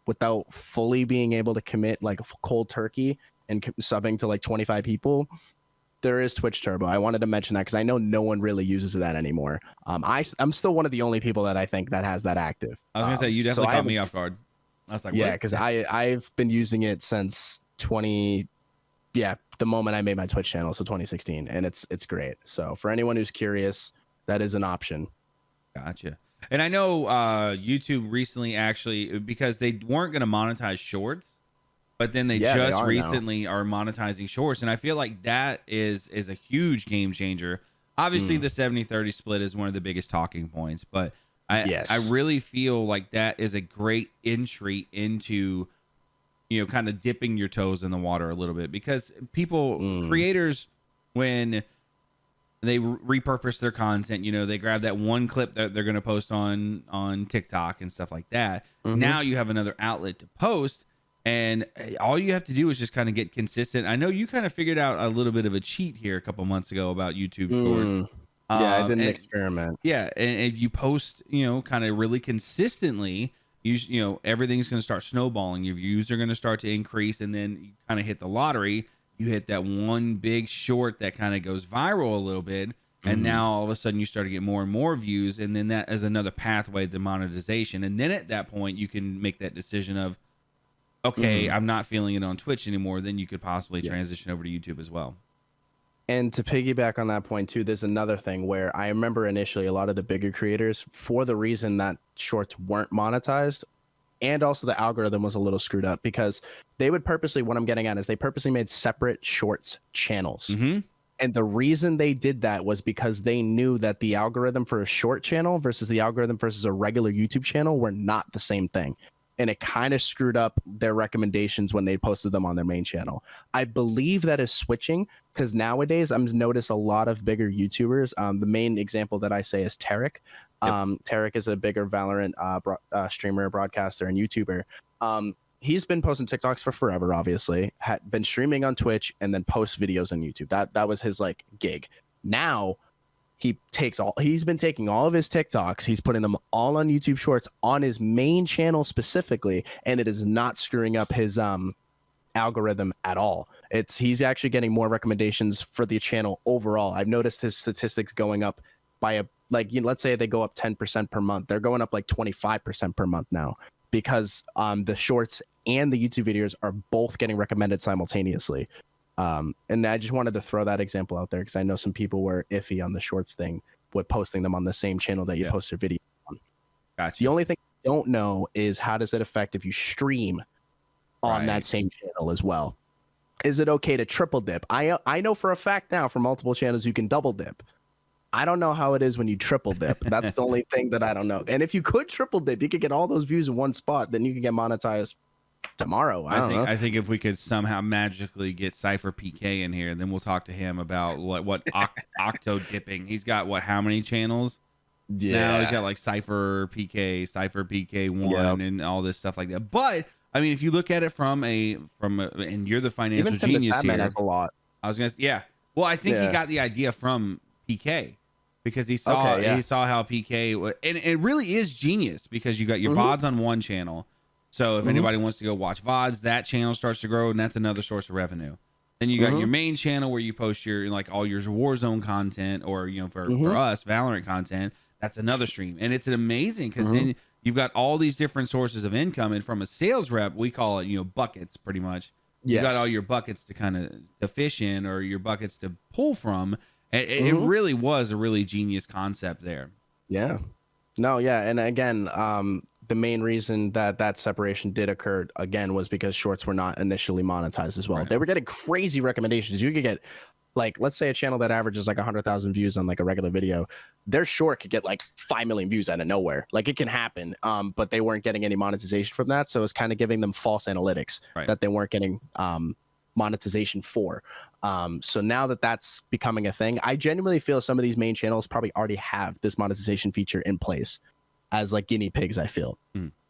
without fully being able to commit like a cold turkey and subbing to like 25 people, there is Twitch Turbo. I wanted to mention that because I know no one really uses that anymore. I'm still one of the only people that I think that has that active. I was gonna say, you definitely caught me off guard. I was like, yeah, because I've been using it since the moment I made my Twitch channel, so 2016, and it's great. So for anyone who's curious, that is an option. Gotcha. And I know YouTube recently, actually, because they weren't going to monetize shorts, but then they recently are monetizing shorts, and I feel like that is a huge game changer. Obviously, the 70-30 split is one of the biggest talking points, but I really feel like that is a great entry into kind of dipping your toes in the water a little bit, because creators, when they repurpose their content, they grab that one clip that they're going to post on TikTok and stuff like that. Now you have another outlet to post. And all you have to do is just kind of get consistent. I know you kind of figured out a little bit of a cheat here a couple months ago about YouTube Shorts. Yeah, I did an And experiment. yeah, and if you post, kind of really consistently, everything's going to start snowballing. Your views are going to start to increase, and then you kind of hit the lottery. You hit that one big short that kind of goes viral a little bit, and now all of a sudden you start to get more and more views, and then that is another pathway to monetization. And then at that point, you can make that decision of, okay, I'm not feeling it on Twitch anymore. Then you could possibly transition over to YouTube as well. And to piggyback on that point too, there's another thing where I remember initially a lot of the bigger creators, for the reason that shorts weren't monetized, and also the algorithm was a little screwed up, because they would purposely, what I'm getting at is they purposely made separate shorts channels. And the reason they did that was because they knew that the algorithm for a short channel versus the algorithm versus a regular YouTube channel were not the same thing. And it kind of screwed up their recommendations when they posted them on their main channel. I believe that is switching, because nowadays I'm noticed a lot of bigger YouTubers. The main example that I say is Tarek. Tarek is a bigger Valorant streamer, broadcaster, and YouTuber. He's been posting TikToks for forever, obviously, had been streaming on Twitch and then post videos on YouTube. That was his like gig. Now he's been taking all of his TikToks, he's putting them all on YouTube Shorts on his main channel specifically, and it is not screwing up his algorithm at all. He's actually getting more recommendations for the channel overall. I've noticed his statistics going up by let's say they go up 10% per month. They're going up like 25% per month now, because the shorts and the YouTube videos are both getting recommended simultaneously. And I just wanted to throw that example out there, because I know some people were iffy on the shorts thing with posting them on the same channel that you post your video on. Gotcha. The only thing I don't know is, how does it affect if you stream on that same channel as well? Is it okay to triple dip? I know for a fact now from multiple channels you can double dip. I don't know how it is when you triple dip. That's the only thing that I don't know. And if you could triple dip, you could get all those views in one spot, then you can get monetized tomorrow. I think if we could somehow magically get Cypher PK in here, then we'll talk to him about what octo dipping. He's got how many channels? Yeah, now he's got like Cypher PK1, and all this stuff like that. But I mean, if you look at it from and you're the financial genius here, has a lot. I was gonna say, well, I think he got the idea from PK, because he saw how PK, and it really is genius, because you got your VODs on one channel. So if anybody wants to go watch VODs, that channel starts to grow, and that's another source of revenue. Then you got your main channel where you post your all your Warzone content, or for us, Valorant content. That's another stream, and it's amazing, because then you've got all these different sources of income. And from a sales rep, we call it buckets, pretty much. You got all your buckets to kind of to fish in, or your buckets to pull from. It really was a really genius concept there. Yeah. No, yeah. And again, the main reason that separation did occur again was because shorts were not initially monetized as well. Right. They were getting crazy recommendations. You could get, let's say a channel that averages 100,000 views on a regular video, their short could get 5 million views out of nowhere. It can happen. But they weren't getting any monetization from that. So it's kind of giving them false analytics that they weren't getting monetization for. So now that that's becoming a thing, I genuinely feel some of these main channels probably already have this monetization feature in place as guinea pigs. I feel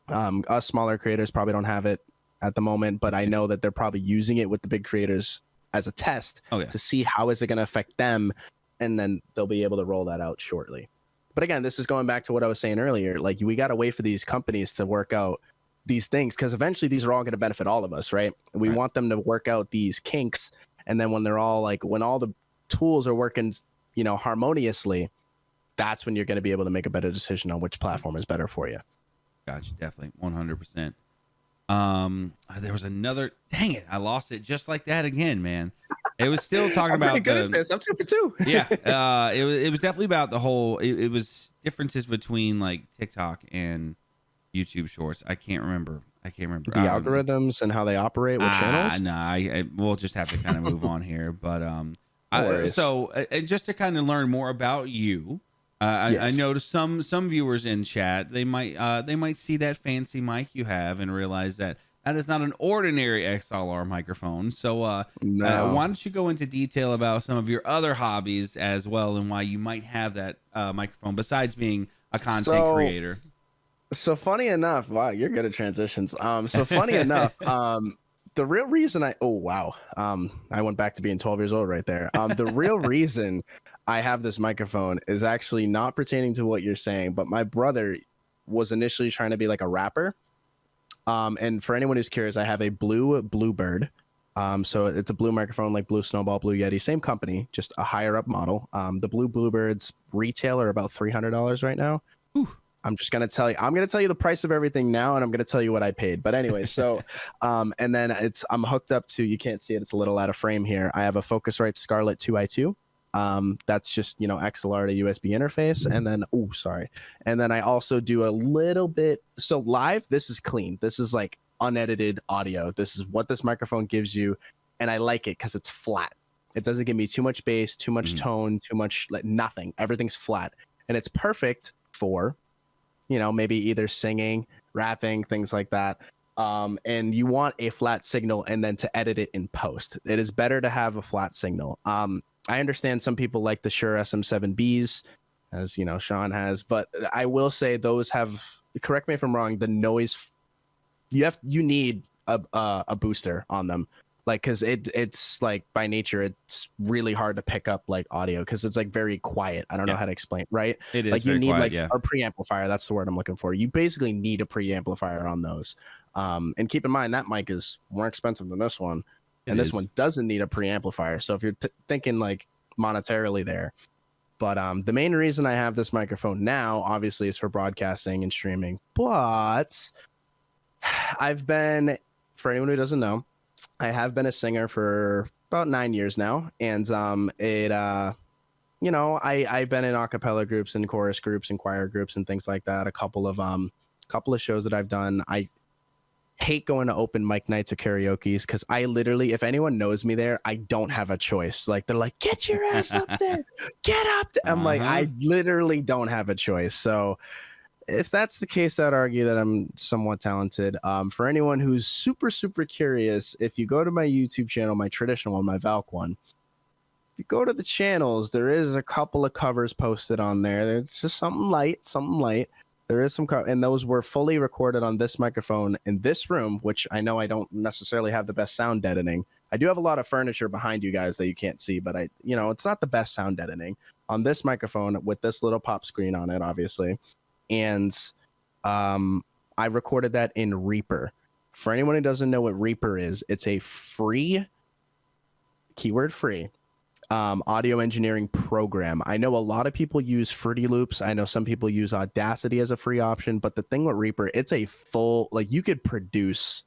us smaller creators probably don't have it at the moment, but I know that they're probably using it with the big creators as a test to see how is it going to affect them, and then they'll be able to roll that out shortly. But again, this is going back to what I was saying earlier. We got to wait for these companies to work out these things, because eventually these are all going to benefit all of us, right? We want them to work out these kinks, and then when they're all when all the tools are working harmoniously, that's when you're going to be able to make a better decision on which platform is better for you. Gotcha. Definitely. 100%. There was another, dang it, I lost it just like that again, man. It was still talking about good at this. I'm 2 for 2. Yeah. It was definitely about the whole, it was differences between TikTok and YouTube Shorts. I can't remember the algorithms and how they operate with channels. No, we'll just have to kind of move on here. But just to kind of learn more about you, I noticed some viewers in chat, they might see that fancy mic you have and realize that is not an ordinary XLR microphone. So why don't you go into detail about some of your other hobbies as well, and why you might have that microphone besides being a content creator? So funny enough, wow, you're good at transitions. So funny enough, the real reason I went back to being 12 years old right there. The real reason I have this microphone is actually not pertaining to what you're saying, but my brother was initially trying to be like a rapper. And for anyone who's curious, I have a blue Bluebird. So it's a blue microphone like Blue Snowball, Blue Yeti, same company, just a higher up model. The blue Bluebirds retail are about $300 right now. Ooh. I'm just gonna tell you. I'm gonna tell you the price of everything now, and I'm gonna tell you what I paid. But anyway, so, and then I'm hooked up to. You can't see it; it's a little out of frame here. I have a Focusrite Scarlett 2i2. That's just XLR to USB interface, and then and then I also do a little bit. So live, this is clean. This is like unedited audio. This is what this microphone gives you, and I like it because it's flat. It doesn't give me too much bass, too much tone, too much like nothing. Everything's flat, and it's perfect for maybe either singing, rapping, things like that. And you want a flat signal and then to edit it in post. It is better to have a flat signal. I understand some people like the Shure SM7Bs, as Sean has, but I will say those have, correct me if I'm wrong, the noise, you need a booster on them. Like, because it's like by nature, it's really hard to pick up like audio because it's like very quiet. I don't know how to explain, right? It is like you need quiet, like a preamplifier. That's the word I'm looking for. You basically need a preamplifier on those. And keep in mind that mic is more expensive than this one, and this one doesn't need a preamplifier. So if you're thinking like monetarily there, but the main reason I have this microphone now, obviously, is for broadcasting and streaming. But I've been, for anyone who doesn't know, I have been a singer for about 9 years now, and I've been in a cappella groups and chorus groups and choir groups and things like that. A couple of shows that I've done. I hate going to open mic nights or karaoke's because I literally, if anyone knows me there, I don't have a choice. Like they're like, get your ass up there, get up. I'm like, I literally don't have a choice. So if that's the case, I'd argue that I'm somewhat talented. For anyone who's super, super curious, if you go to my YouTube channel, my traditional one, my Valk one, if you go to the channels, there is a couple of covers posted on there. There's just something light. There is some, and those were fully recorded on this microphone in this room, which I know I don't necessarily have the best sound deadening. I do have a lot of furniture behind you guys that you can't see, but it's not the best sound deadening on this microphone with this little pop screen on it, obviously. And I recorded that in Reaper. For anyone who doesn't know what Reaper is, it's a free, keyword free, audio engineering program. I know a lot of people use Fruity Loops. I know some people use Audacity as a free option, but the thing with Reaper, it's a full, like you could produce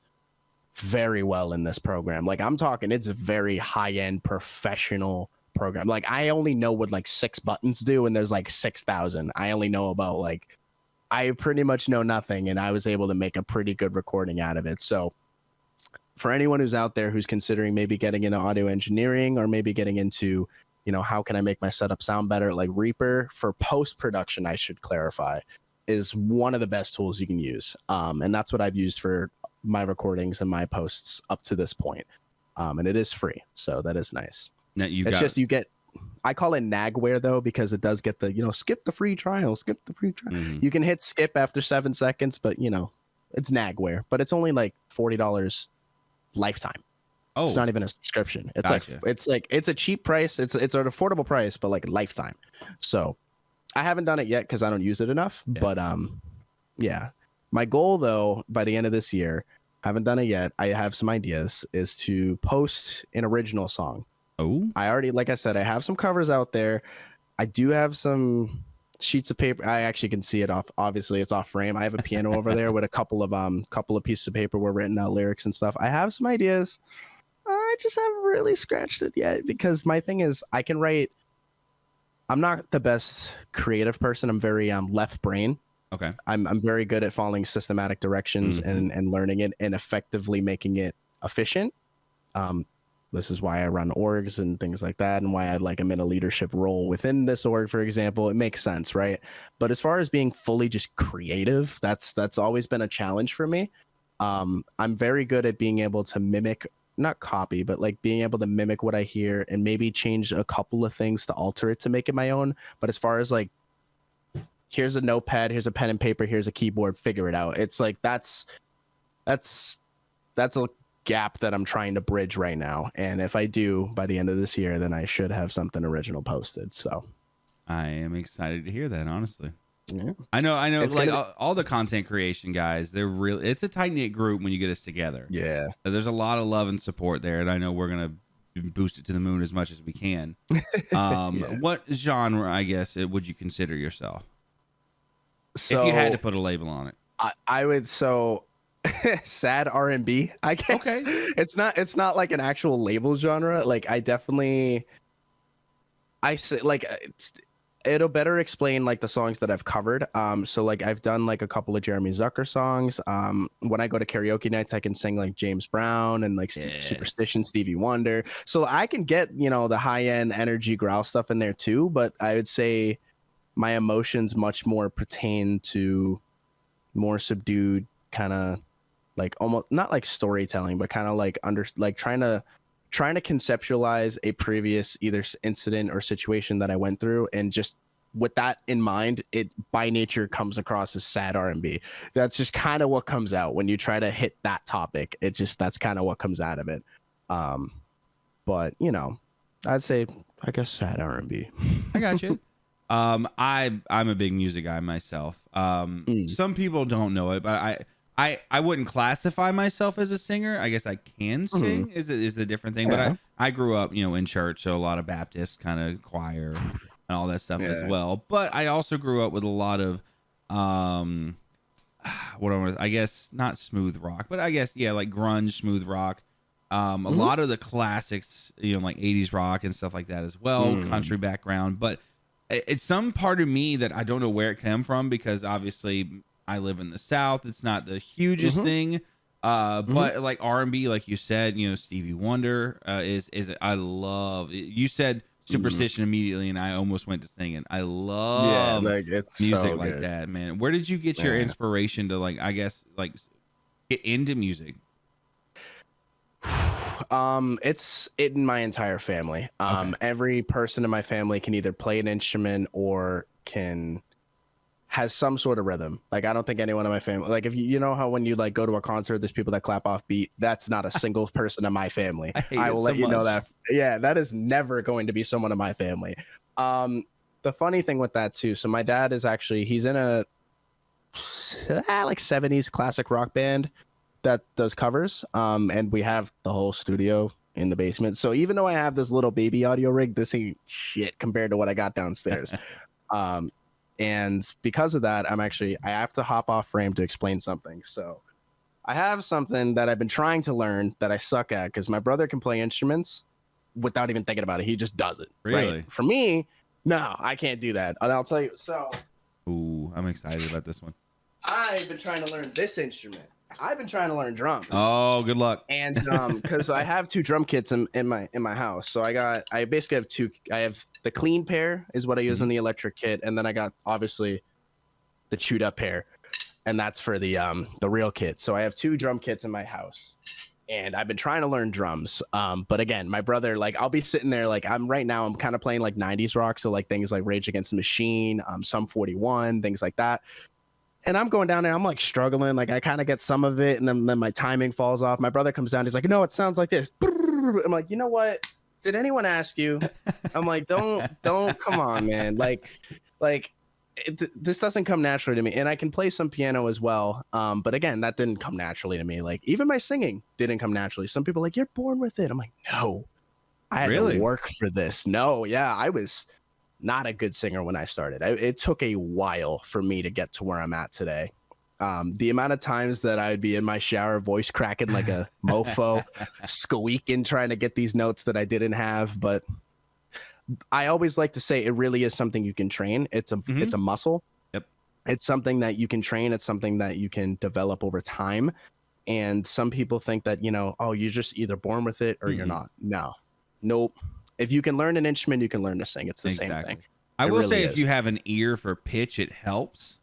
very well in this program. Like I'm talking, it's a very high-end professional program. Like I only know what like 6 buttons do, and there's like 6,000. I only know about like, I pretty much know nothing, and I was able to make a pretty good recording out of it. So for anyone who's out there who's considering maybe getting into audio engineering or maybe getting into, how can I make my setup sound better? Like Reaper for post-production, I should clarify, is one of the best tools you can use. And that's what I've used for my recordings and my posts up to this point. And it is free. So that is nice. Now I call it nagware though, because it does get the, skip the free trial. You can hit skip after 7 seconds, but it's nagware, but it's only like $40 lifetime. Oh, it's not even a subscription. It's gotcha. It's a cheap price. It's an affordable price, but like lifetime. So I haven't done it yet because I don't use it enough, but yeah. My goal though, by the end of this year, I haven't done it yet. I have some ideas, is to post an original song. Oh, like I said, I have some covers out there. I do have some sheets of paper. I actually can see it off. Obviously, it's off frame. I have a piano over there with a couple of pieces of paper where written out lyrics and stuff. I have some ideas. I just haven't really scratched it yet because my thing is I can write. I'm not the best creative person. I'm very left brain. Okay. I'm very good at following systematic directions and learning it and effectively making it efficient. This is why I run orgs and things like that, and why I'm in a leadership role within this org, for example. It makes sense, right? But as far as being fully just creative, that's always been a challenge for me. I'm very good at being able to mimic, not copy, but like being able to mimic what I hear and maybe change a couple of things to alter it to make it my own. But as far as like here's a notepad, here's a pen and paper, here's a keyboard, figure it out. It's like that's a gap that I'm trying to bridge right now. And if I do by the end of this year, then I should have something original posted. So I am excited to hear that, honestly. yeah. I know. It's Like gonna all the content creation guys, they're really. It's a tight knit group when you get us together. Yeah. So there's a lot of love and support there, and I know we're gonna boost it to the moon as much as we can. Yeah. What genre, I guess, would you consider yourself So if you had to put a label on it? I would sad R&B, I guess. Okay. It's not like an actual label genre. Like I definitely I say like it'll better explain like the songs that I've covered. So like I've done like a couple of Jeremy Zucker songs. When I go to karaoke nights, I can sing like James Brown and like Superstition, Stevie Wonder. So I can get, you know, the high end energy growl stuff in there too. But I would say my emotions much more pertain to more subdued kind of like almost not like storytelling, but kind of like trying to conceptualize a previous either incident or situation that I went through, and just with that in mind, it by nature comes across as sad R&B. That's just kind of what comes out when you try to hit that topic. That's kind of what comes out of it. But you know, I'd say I guess sad R&B. I got you. I'm a big music guy myself. Some people don't know it, but I wouldn't classify myself as a singer. I guess I can sing is the different thing. Yeah. But I grew up, you know, in church, so a lot of Baptist kind of choir and all that stuff as well. But I also grew up with a lot of I guess not smooth rock, but I guess like grunge, smooth rock. A lot of the classics, you know, like 80s rock and stuff like that as well, country background. But it's some part of me that I don't know where it came from, because obviously I live in the South. It's not the hugest thing. But like R&B, like you said, you know, Stevie Wonder is I love. You said Superstition immediately, and I almost went to singing. I love it's music so like good. that, man. Where did you get your inspiration to, like, I guess, like, get into music? It's in my entire family. Every person in my family can either play an instrument or has some sort of rhythm. Like I don't think anyone in my family, like if you know how when you like go to a concert, there's people that clap off beat. That's not a single person in my family. I will let you know that. Yeah, that is never going to be someone in my family. The funny thing with that too. So my dad is actually, he's in a like 70s classic rock band that does covers. And we have the whole studio in the basement. So even though I have this little baby audio rig, this ain't shit compared to what I got downstairs. And because of that, I have to hop off frame to explain something. So I have something that I've been trying to learn that I suck at, because my brother can play instruments without even thinking about it. He just does it. Really? Right? For me, no, I can't do that. And I'll tell you. So Ooh, I'm excited about this one. I've been trying to learn this instrument. I've been trying to learn drums. Oh, good luck. And because I have two drum kits in my house. So I basically have two. I have the clean pair is what I use in the electric kit, and then I got obviously the chewed up pair, and that's for the real kit. So I have two drum kits in my house, and I've been trying to learn drums. But again, my brother, like I'll be sitting there, like I'm kind of playing like 90s rock, so like things like Rage Against the Machine, Sum 41, things like that. And I'm going down there, I'm like struggling, like I kind of get some of it, and then my timing falls off. My brother comes down, he's like, no, it sounds like this. I'm like, you know what? Did anyone ask you? I'm like, don't come on, man. Like this doesn't come naturally to me. And I can play some piano as well. But again, that didn't come naturally to me. Like even my singing didn't come naturally. Some people are like, you're born with it. I'm like, no, I had to work for this. No, yeah, I was not a good singer when I started. It took a while for me to get to where I'm at today. The amount of times that I would be in my shower, voice cracking like a mofo, squeaking, trying to get these notes that I didn't have. But I always like to say it really is something you can train. It's a muscle. Yep. It's something that you can train. It's something that you can develop over time. And some people think that, you know, oh, you're just either born with it or you're not. No, nope. If you can learn an instrument, you can learn to sing. It's the same thing. I will say if you have an ear for pitch, it helps.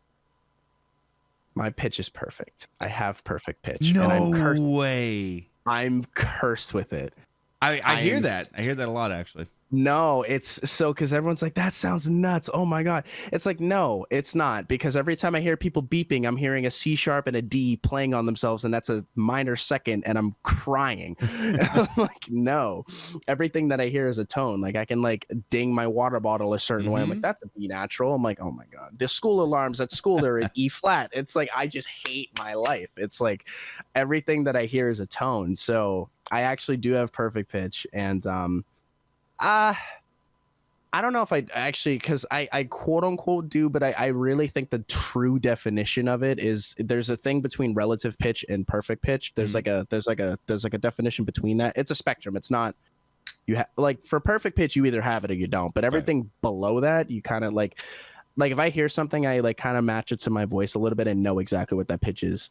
My pitch is perfect. I have perfect pitch. No and I'm cursed. way. I'm cursed with it. I hear that. I hear that a lot, actually. No, it's so because everyone's like, that sounds nuts. Oh my God. It's like, no, it's not. Because every time I hear people beeping, I'm hearing a C sharp and a D playing on themselves, and that's a minor second, and I'm crying. I'm like, no. Everything that I hear is a tone. Like I can like ding my water bottle a certain way. I'm like, that's a B natural. I'm like, oh my God. The school alarms at school, they're at E flat. It's like I just hate my life. It's like everything that I hear is a tone. So I actually do have perfect pitch, and uh I don't know if I actually, because I quote unquote do, but I really think the true definition of it is there's a thing between relative pitch and perfect pitch. There's like a definition between that. It's a spectrum. It's not like for perfect pitch you either have it or you don't. But everything below that you kind of like if I hear something, I like kind of match it to my voice a little bit and know exactly what that pitch is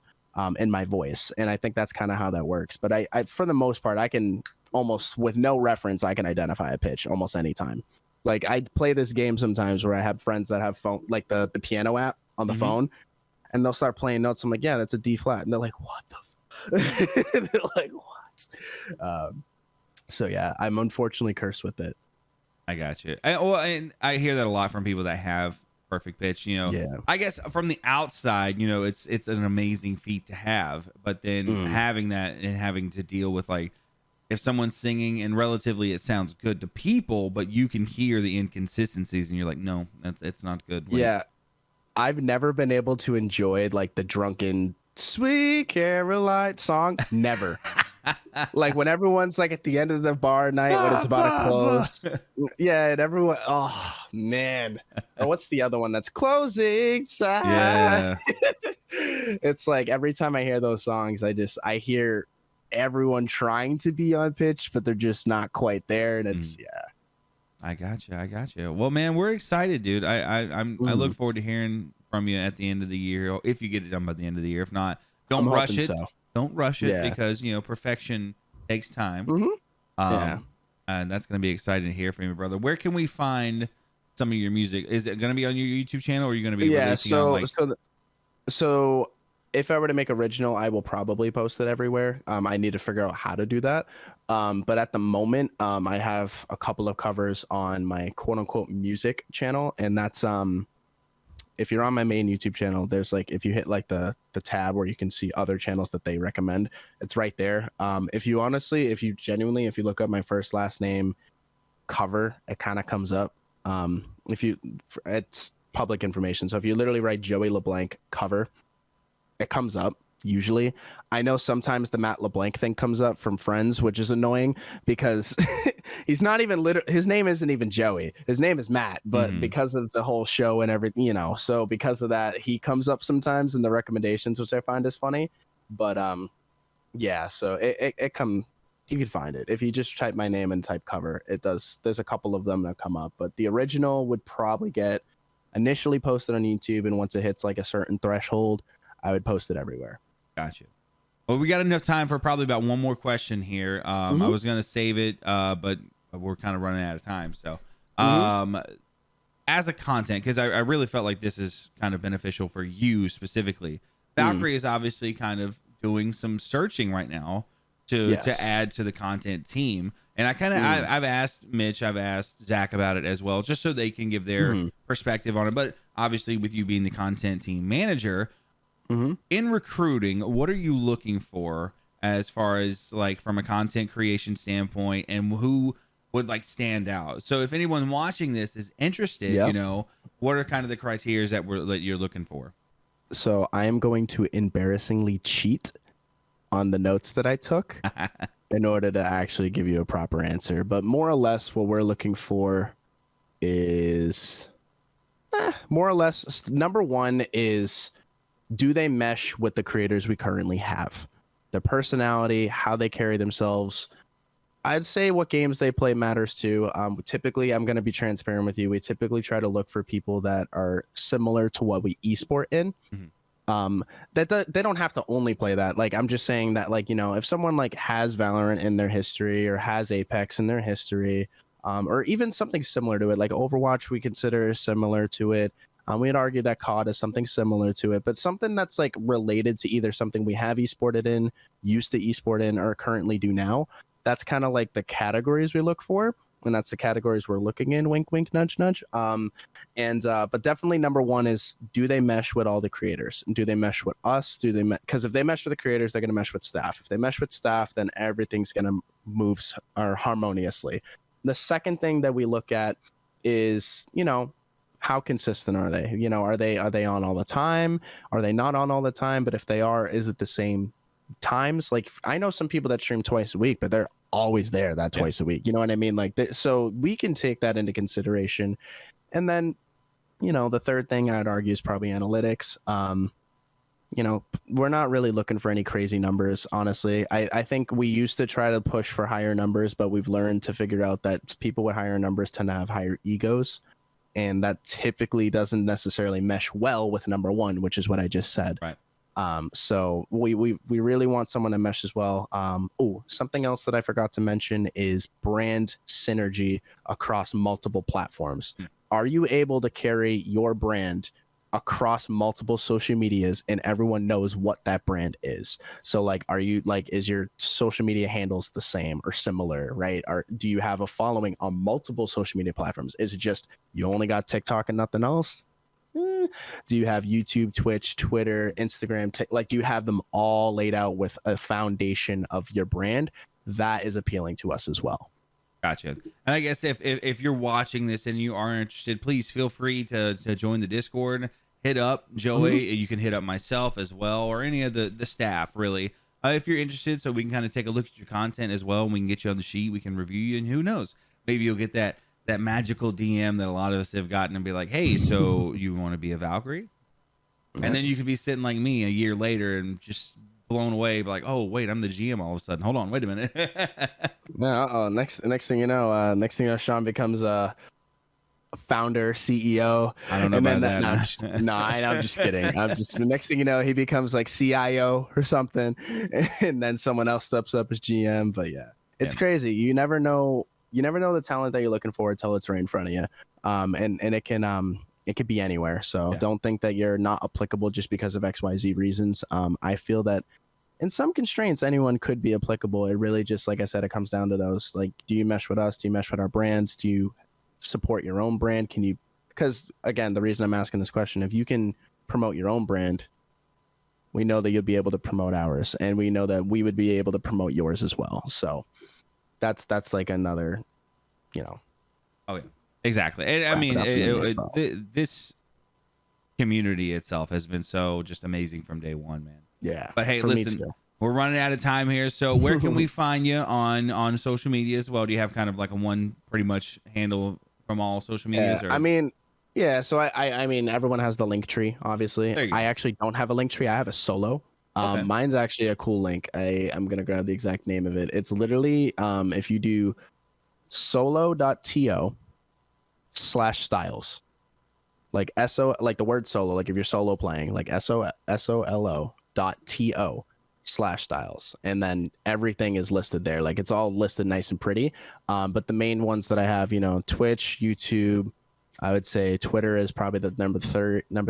in my voice. And I think that's kind of how that works. But I for the most part I can almost with no reference I can identify a pitch almost anytime. Like I play this game sometimes where I have friends that have phone, like the piano app on the phone, and they'll start playing notes. I'm like, yeah, that's a D flat, and they're like, what the? They're like, what? So yeah, I'm unfortunately cursed with it. I got you. And I hear that a lot from people that have perfect pitch. You know, Yeah. I guess from the outside, you know, it's an amazing feat to have, but then having that and having to deal with like, if someone's singing and relatively it sounds good to people, but you can hear the inconsistencies and you're like, no, it's not good. Yeah. I've never been able to enjoy like the drunken Sweet Caroline song. Never. Like when everyone's like at the end of the bar night when it's about to close. Yeah, and everyone, oh man. Or what's the other one that's closing time? Yeah. It's like every time I hear those songs, I hear everyone trying to be on pitch, but they're just not quite there. And it's I got you. Well, man, we're excited, dude. I look forward to hearing from you at the end of the year, if you get it done by the end of the year. If not, don't rush it. So. Don't rush it because you know perfection takes time. And that's gonna be exciting to hear from you, brother. Where can we find some of your music? Is it gonna be on your YouTube channel, or are you gonna be releasing on like? So if I were to make original, I will probably post it everywhere. I need to figure out how to do that. But at the moment, I have a couple of covers on my quote unquote music channel. And that's if you're on my main YouTube channel, there's like, if you hit like the tab where you can see other channels that they recommend, it's right there. If you look up my first last name cover, it kind of comes up. It's public information. So if you literally write Joey LeBlanc cover, it comes up usually. I know sometimes the Matt LeBlanc thing comes up from friends, which is annoying because he's not even his name isn't even Joey. His name is Matt, but because of the whole show and everything, you know, so because of that, he comes up sometimes in the recommendations, which I find is funny. But yeah, so you can find it. If you just type my name and type cover, it does. There's a couple of them that come up, but the original would probably get initially posted on YouTube, and once it hits like a certain threshold, I would post it everywhere. Gotcha. Well, we got enough time for probably about one more question here. I was going to save it, but we're kind of running out of time. So as a content, because I really felt like this is kind of beneficial for you specifically. Valkyrie is obviously kind of doing some searching right now to add to the content team. And I kind of, I've asked Mitch, I've asked Zach about it as well, just so they can give their perspective on it. But obviously with you being the content team manager, in recruiting, what are you looking for as far as like from a content creation standpoint, and who would like stand out? So if anyone watching this is interested, you know, what are kind of the criteria that you're looking for? So I am going to embarrassingly cheat on the notes that I took in order to actually give you a proper answer. But more or less what we're looking for is more or less number one is, do they mesh with the creators we currently have? Their personality, how they carry themselves. I'd say what games they play matters too. Typically, I'm going to be transparent with you. We typically try to look for people that are similar to what we esport in. They don't have to only play that. Like, I'm just saying that, like, you know, if someone like has Valorant in their history or has Apex in their history, or even something similar to it, like Overwatch, we consider similar to it. We'd argue that COD is something similar to it, but something that's like related to either something we have esported in, used to esport in, or currently do now. That's kind of like the categories we look for. and that's the categories we're looking in. Wink, wink, nudge, nudge. But definitely number one is, do they mesh with all the creators? Do they mesh with us? Because if they mesh with the creators, they're going to mesh with staff. If they mesh with staff, then everything's going to move harmoniously. The second thing that we look at is, how consistent are they? Are they on all the time? Are they not on all the time? But if they are, is it the same times? Like, I know some people that stream twice a week, but they're always there that twice a week. You know what I mean? Like, so we can take that into consideration. And then, the third thing I'd argue is probably analytics. We're not really looking for any crazy numbers, honestly. I think we used to try to push for higher numbers, but we've learned to figure out that people with higher numbers tend to have higher egos. And that typically doesn't necessarily mesh well with number one, which is what I just said. Right. So we really want someone to mesh as well. Something else that I forgot to mention is brand synergy across multiple platforms. Are you able to carry your brand across multiple social medias and everyone knows what that brand is? So like, is your social media handles the same or similar, right? Or do you have a following on multiple social media platforms? Is it just you only got TikTok and nothing else? Do you have YouTube, Twitch, Twitter, Instagram? Do you have them all laid out with a foundation of your brand? That is appealing to us as well. Gotcha. And I guess if you're watching this and you are interested, please feel free to join the Discord. Hit up Joey. You can hit up myself as well, or any of the staff, really, if you're interested, so we can kind of take a look at your content as well, and we can get you on the sheet. We can review you, and who knows, maybe you'll get that magical DM that a lot of us have gotten and be like, hey, so you want to be a Valkyrie? And then you could be sitting like me a year later and just blown away, be like, oh wait, I'm the GM all of a sudden. Hold on, wait a minute. Next thing you know, Sean becomes a founder, CEO. I don't know about that. I'm just kidding. The next thing you know, he becomes like CIO or something, and then someone else steps up as GM. But yeah, it's crazy. You never know the talent that you're looking for until it's right in front of you. And it could be anywhere. So don't think that you're not applicable just because of XYZ reasons. I feel that in some constraints, anyone could be applicable. It really just, like I said, it comes down to those. Like, do you mesh with us? Do you mesh with our brands? Do you support your own brand? Because again, the reason I'm asking this question, if you can promote your own brand, we know that you'll be able to promote ours, and we know that we would be able to promote yours as well. So that's like another, Oh yeah, exactly. And I mean, this community itself has been so just amazing from day one, man. Yeah. But hey, listen, we're running out of time here. So where can we find you on social media as well? Do you have kind of like a one pretty much handle from all social medias? Yeah, so I mean, everyone has the link tree, obviously. I actually don't have a link tree. I have a solo. Mine's actually a cool link. I'm going to grab the exact name of it. It's literally, if you do solo.to/Stylez, like like the word solo, like if you're solo playing, like solo.to/Stylez, and then everything is listed there. Like, it's all listed nice and pretty. But the main ones that I have, Twitch, YouTube, I would say Twitter is probably the number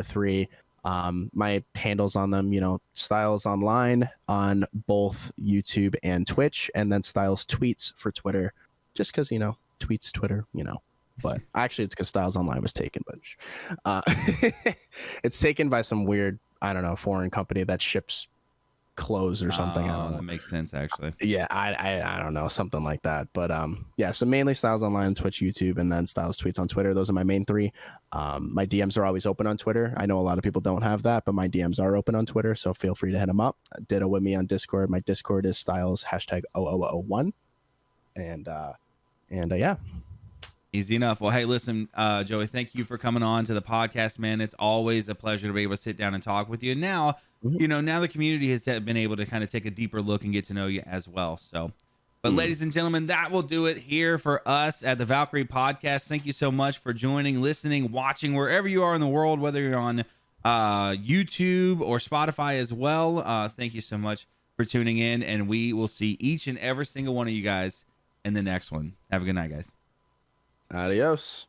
three. My handles on them, Stylez Online on both YouTube and Twitch, and then Stylez Tweets for Twitter, just because, tweets Twitter, but actually it's because Stylez Online was taken, but it's taken by some weird, I don't know, foreign company that ships clothes or something. I don't know. That makes sense, actually. Yeah, I don't know, something like that. But so mainly Stylez Online, Twitch, YouTube, and then Stylez Tweets on Twitter. Those are my main three. My DMs are always open on Twitter. I know a lot of people don't have that, but my DMs are open on Twitter, so feel free to hit them up. Ditto with me on Discord. My Discord is Stylez #0001. And yeah. Easy enough. Well, hey, listen, Joey, thank you for coming on to the podcast, man. It's always a pleasure to be able to sit down and talk with you. Now, now the community has been able to kind of take a deeper look and get to know you as well. So, but ladies and gentlemen, that will do it here for us at the Valkyrie Podcast. Thank you so much for joining, listening, watching, wherever you are in the world, whether you're on YouTube or Spotify as well. Thank you so much for tuning in, and we will see each and every single one of you guys in the next one. Have a good night, guys. Adios.